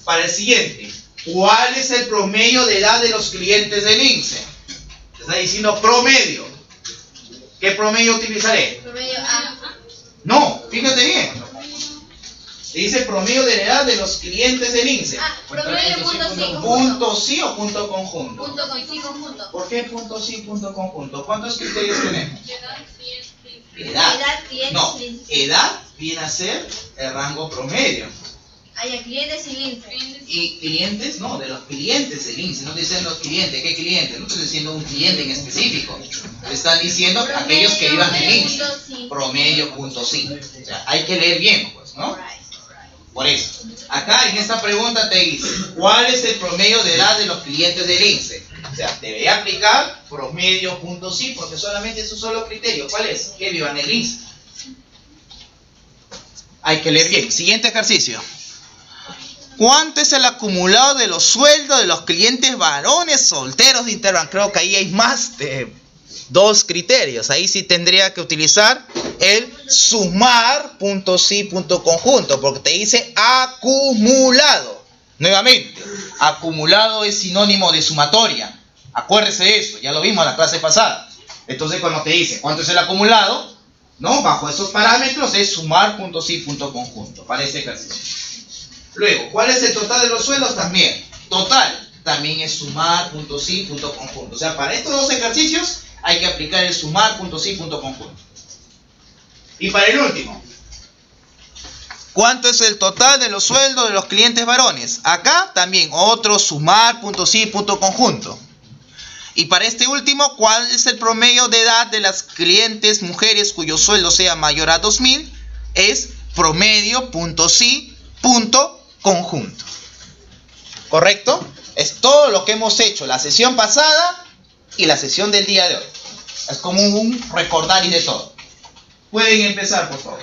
Para el siguiente, ¿cuál es el promedio de edad de los clientes del INSEE? Te está diciendo promedio. ¿Qué promedio utilizaré? Promedio A. No, fíjate bien. Dice promedio de la edad de los clientes del INSEE. Promedio punto sí conjunto. ¿Punto sí o punto conjunto? Punto con sí conjunto. ¿Por qué punto sí, punto conjunto? ¿Cuántos criterios tenemos? Edad. Edad, clientes, No, clientes. edad viene a ser el rango promedio. Hay clientes y lince. Y clientes, no, de los clientes del INSEE. No estoy diciendo los clientes, ¿qué clientes? No estoy diciendo un cliente en específico. Te están diciendo aquellos que iban en el INSEE. Promedio, punto sí. O sea, hay que leer bien, pues, ¿no? Por eso, acá en esta pregunta te dice, ¿cuál es el promedio de edad de los clientes del INSEE? O sea, debería aplicar promedio punto sí, porque solamente es un solo criterio. ¿Cuál es? Que vivan el INSS. Hay que leer bien. Siguiente ejercicio. ¿Cuánto es el acumulado de los sueldos de los clientes varones solteros de Interbank? Creo que ahí hay más de 2 criterios. Ahí sí tendría que utilizar el sumar punto sí punto conjunto, porque te dice acumulado. Nuevamente, acumulado es sinónimo de sumatoria. Acuérdese de eso, ya lo vimos en la clase pasada. Entonces cuando te dice cuánto es el acumulado, ¿no? Bajo esos parámetros es sumar punto sí punto conjunto para este ejercicio. Luego, ¿cuál es el total de los sueldos? También. Total también es sumar punto sí punto conjunto. O sea, para estos 2 ejercicios hay que aplicar el sumar punto sí punto conjunto. Y para el último, ¿cuánto es el total de los sueldos de los clientes varones? Acá también otro sumar punto sí punto conjunto. Y para este último, ¿cuál es el promedio de edad de las clientes mujeres cuyo sueldo sea mayor a 2.000? Es promedio punto sí punto conjunto. ¿Correcto? Es todo lo que hemos hecho la sesión pasada y la sesión del día de hoy. Es como un recordar y de todo. Pueden empezar, por favor.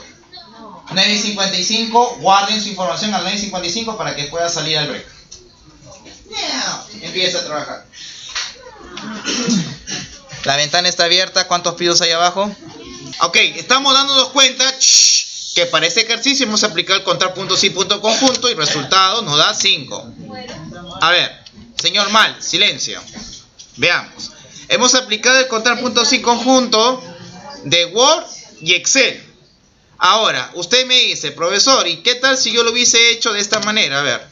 9:55, guarden su información al 9:55 para que pueda salir al break. Empieza a trabajar. La ventana está abierta. ¿Cuántos pisos hay abajo? Ok, estamos dándonos cuenta que para este ejercicio hemos aplicado el contar punto sí punto conjunto y el resultado nos da 5. A ver, señor Mal, silencio. Veamos. Hemos aplicado el contar punto sí conjunto de Word y Excel. Ahora, usted me dice, profesor, ¿y qué tal si yo lo hubiese hecho de esta manera? A ver,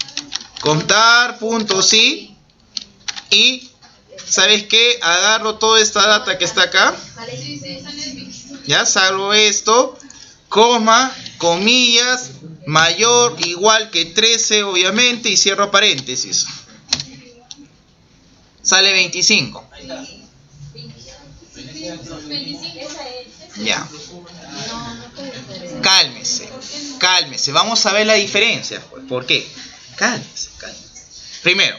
contar punto sí y, ¿sabes qué? Agarro toda esta data que está acá. Ya, salvo esto, coma, comillas, mayor, igual que 13, obviamente, y cierro paréntesis. Sale 25. Ya. Cálmese, cálmese. Vamos a ver la diferencia. ¿Por qué? Cálmese, cálmese. Primero,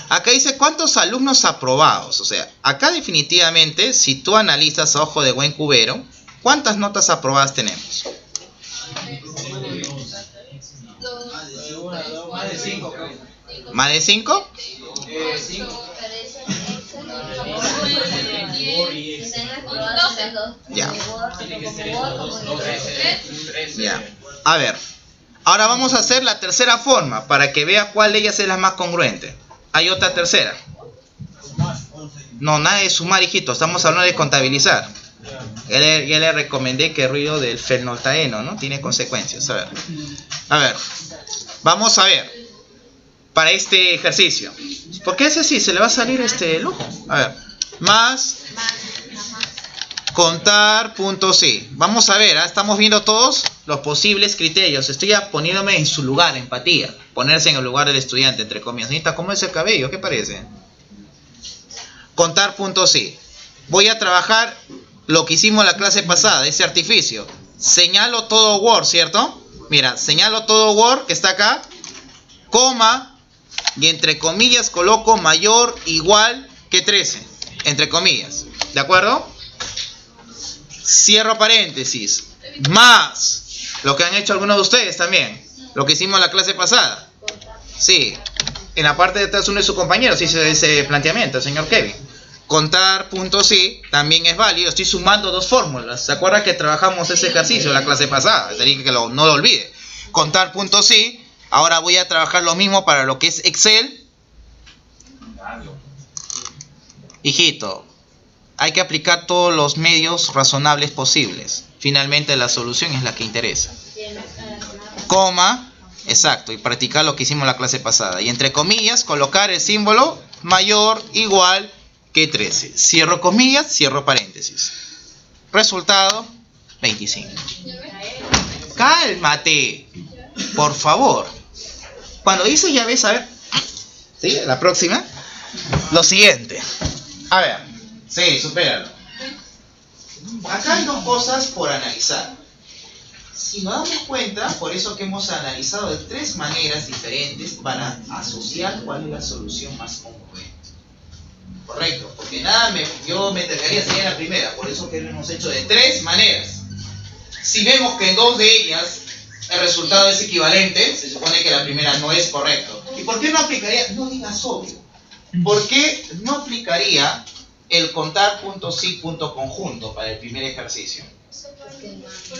acá dice cuántos alumnos aprobados. O sea, acá definitivamente, si tú analizas a ojo de buen cubero, ¿cuántas notas aprobadas tenemos? ¿Más de 5? Ya. Ya. A ver. Ahora vamos a hacer la tercera forma para que vea cuál de ellas es la más congruente. Hay otra tercera. No, nada de sumar, hijito. Estamos hablando de contabilizar. Ya le recomendé que el ruido del fenoltaeno, ¿no? Tiene consecuencias. A ver. Vamos a ver. Para este ejercicio. Porque ese sí, se le va a salir lujo. A ver. Más. Contar punto sí. Vamos a ver, estamos viendo todos los posibles criterios. Estoy poniéndome en su lugar, empatía. Ponerse en el lugar del estudiante, entre comillas. Señorita, ¿cómo es el cabello? ¿Qué parece? Contar punto sí. Voy a trabajar lo que hicimos la clase pasada, ese artificio. Señalo todo Word, ¿cierto? Mira, señalo todo Word que está acá, coma, y entre comillas coloco mayor, igual que 13. Entre comillas. ¿De acuerdo? Cierro paréntesis. Más lo que han hecho algunos de ustedes también. Lo que hicimos la clase pasada. Sí. En la parte de atrás uno de sus compañeros hizo ese planteamiento, el señor Kevin. Contar punto sí también es válido. Estoy sumando 2 fórmulas. ¿Se acuerda que trabajamos ese ejercicio la clase pasada? Es decir, que no lo olvide. Contar punto sí. Ahora voy a trabajar lo mismo para lo que es Excel. Hijito, hay que aplicar todos los medios razonables posibles. Finalmente la solución es la que interesa. Coma, exacto, y practicar lo que hicimos la clase pasada. Y entre comillas, colocar el símbolo mayor, igual que 13. Cierro comillas, cierro paréntesis. Resultado, 25. Cálmate, por favor. Cuando dice ya ves, a ver. ¿Sí? La próxima. Lo siguiente. A ver. Sí, supéralo. Acá hay 2 cosas por analizar. Si nos damos cuenta, por eso que hemos analizado de 3 maneras diferentes para asociar cuál es la solución más congruente. Correcto, porque yo me entregaría sería la primera, por eso que lo hemos hecho de 3 maneras. Si vemos que en 2 de ellas el resultado es equivalente, se supone que la primera no es correcto. ¿Y por qué no aplicaría? No digas obvio. ¿Por qué no aplicaría el contar punto sí, punto conjunto para el primer ejercicio?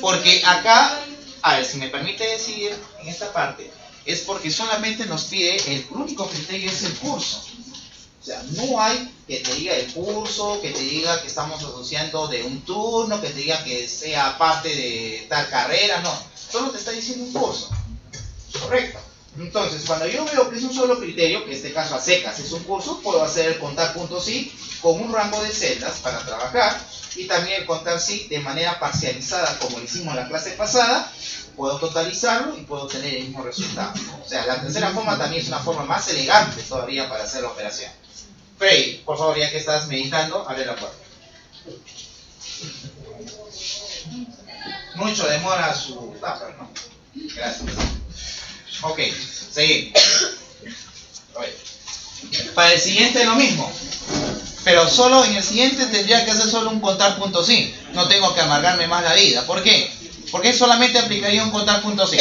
Porque acá, a ver, si me permite decir en esta parte, es porque solamente nos pide, el único criterio es el curso. O sea, no hay que te diga el curso, que te diga que estamos asociando de un turno, que te diga que sea parte de tal carrera, no. Solo te está diciendo un curso. Correcto. Entonces, cuando yo veo que es un solo criterio, que en este caso a secas es un curso, puedo hacer el contar punto sí con un rango de celdas para trabajar y también el contar sí de manera parcializada como lo hicimos en la clase pasada. Puedo totalizarlo y puedo obtener el mismo resultado. O sea, la tercera forma también es una forma más elegante todavía para hacer la operación. Frey, por favor, ya que estás meditando, abre la puerta. Mucho demora su tupper, ¿no? Gracias. Ok, seguimos. Para el siguiente lo mismo. Pero solo en el siguiente tendría que hacer solo un contar punto sí. No tengo que amargarme más la vida. ¿Por qué? Porque solamente aplicaría un contar punto sí.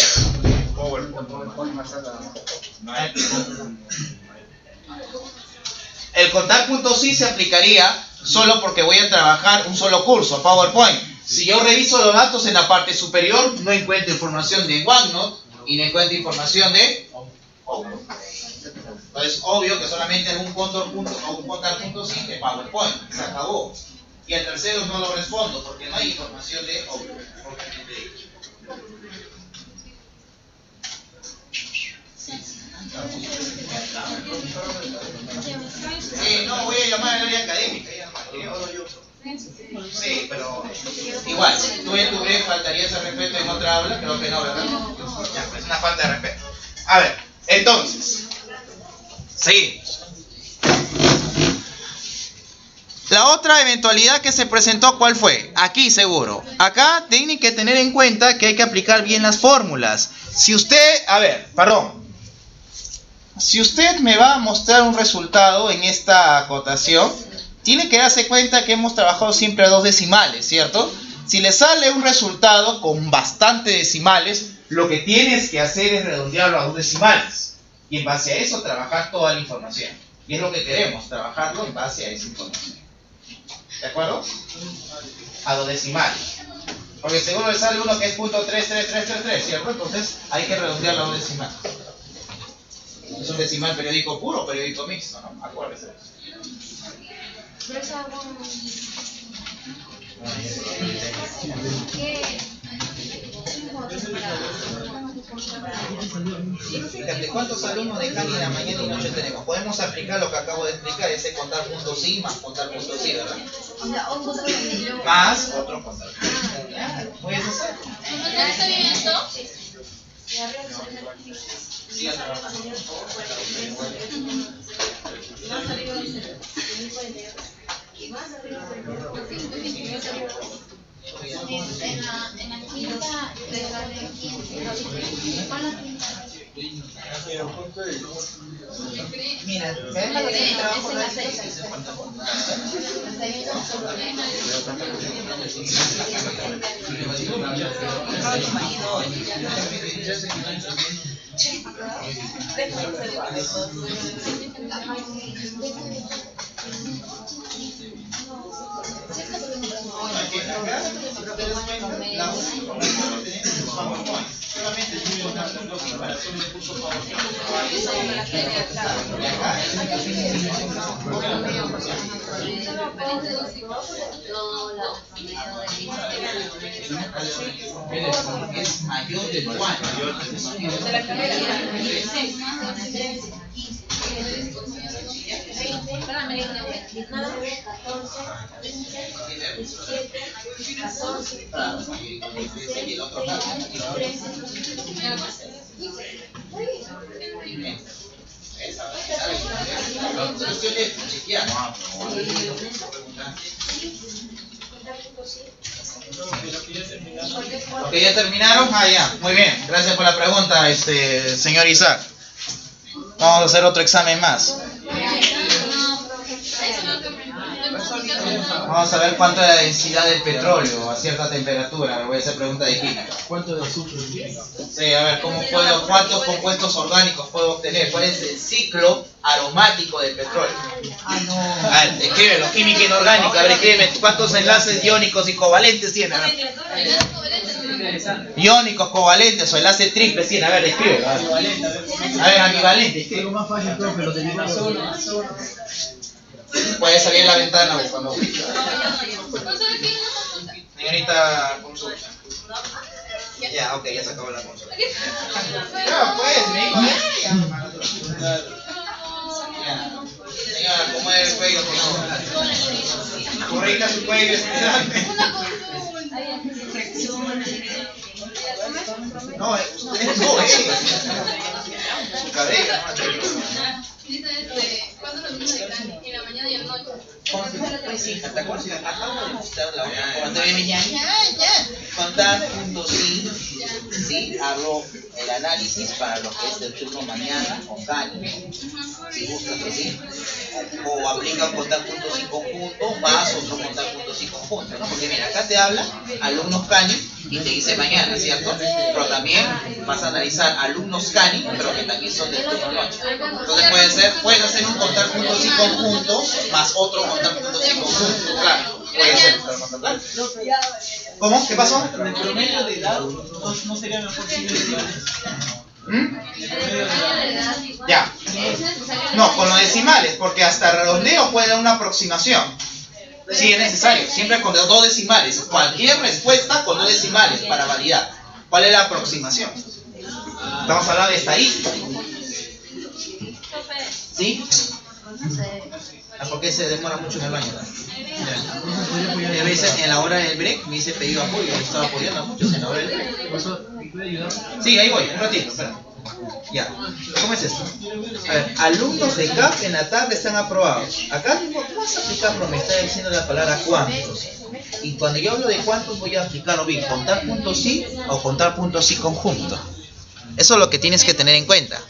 El contar punto sí se aplicaría solo porque voy a trabajar un solo curso, PowerPoint. Si yo reviso los datos en la parte superior, no encuentro información de OneNote y no encuentro información de Outlook. Entonces, obvio que solamente es un contar punto sí de PowerPoint. Se acabó. Y el tercero no lo respondo porque no hay información de Outlook. No, voy a llamar al área académica. Sí, pero igual, tú en tu break faltarías el respeto en otra aula, creo que no, ¿verdad? Ya, pues es una falta de respeto. A ver, entonces, sí. La otra eventualidad que se presentó, ¿cuál fue? Aquí seguro. Acá tienen que tener en cuenta que hay que aplicar bien las fórmulas. Si usted, si usted me va a mostrar un resultado en esta acotación, tiene que darse cuenta que hemos trabajado siempre a 2 decimales, ¿cierto? Si le sale un resultado con bastante decimales, lo que tienes que hacer es redondearlo a 2 decimales. Y en base a eso trabajar toda la información. Y es lo que queremos, trabajarlo en base a esa información. ¿De acuerdo? A 2 decimales. Porque seguro le sale uno que es .33333, ¿cierto? Entonces hay que redondearlo a 2 decimales. Es un decimal periódico puro, periódico mixto, ¿no? Acuérdense. Fíjate, ¿cuántos alumnos de Cali en la mañana y noche tenemos? Podemos aplicar lo que acabo de explicar, ese contar punto sí más contar punto sí, ¿verdad? Más otro contar punto sí. ¿Puedes hacer? ¿Está bien esto? Sí, a trabajar. En la quinta de Mira, déjalo hacer el trabajo. Solamente es muy importante para hacer un curso es mayor de 4. ¿Ok, ya terminaron? Ah, ya. Muy bien. Gracias por la pregunta, señor Isaac. Vamos a hacer otro examen más. Vamos a ver cuánto es la densidad del petróleo a cierta temperatura. A ver, voy a hacer pregunta de química. ¿Cuánto de azufre? Sí, a ver, ¿cuántos compuestos orgánicos puedo obtener? ¿Cuál es el ciclo aromático del petróleo? A ver, escríbelo, química inorgánica. A ver, escríbeme, ¿cuántos enlaces iónicos y covalentes tiene? A ver. Iónicos, covalentes o enlaces triples tiene. A ver, escríbelo. A ver, ambivalente. Algo más fácil, profe, lo tenía solo. Puede salir a la ventana cuando... Señorita, consulta. Ya, ok, ya se acabó la consulta. No, pues, me dijo. Señora, ¿cómo es el cuello, por favor? Corrija su cuello. No, usted no, su cabello, no, ¿Cuándo nos vimos en la mañana y en la noche? ¿Te acuerdas? Acabo de visitar la hora. Cuando viene ya. Contar puntos sí, hago el análisis para lo que es del turno mañana con Cani. Si buscas así. O aplican contar puntos y conjunto más otro contar puntos y conjunto, ¿no? Porque mira, acá te habla alumnos Cani y te dice mañana, ¿cierto? Pero también vas a analizar alumnos Cani, pero que también son del turno noche. Entonces puedes hacer un contar puntos y conjuntos más otro contar puntos y conjuntos, claro. Puede ser, ¿claro? ¿Cómo? ¿Qué pasó? El promedio de edad no sería mejor si Ya. No, con los decimales, porque hasta redondeo puede dar una aproximación. Sí, es necesario. Siempre con dos decimales. Cualquier respuesta con dos decimales para validar. ¿Cuál es la aproximación? Estamos hablando de estadística. ¿Sí? ¿Por qué se demora mucho en el baño? A veces en la hora del break me dice pedido apoyo. Yo estaba apoyando a muchos en la hora del break. Sí, ahí voy, un ratito, espera. Ya, ¿cómo es esto? A ver, alumnos de CAP en la tarde están aprobados. Acá mismo, ¿cómo vas a aplicarlo? Me está diciendo la palabra cuántos. Y cuando yo hablo de cuántos voy a aplicarlo bien, contar puntos sí o contar puntos sí conjunto. Eso es lo que tienes que tener en cuenta.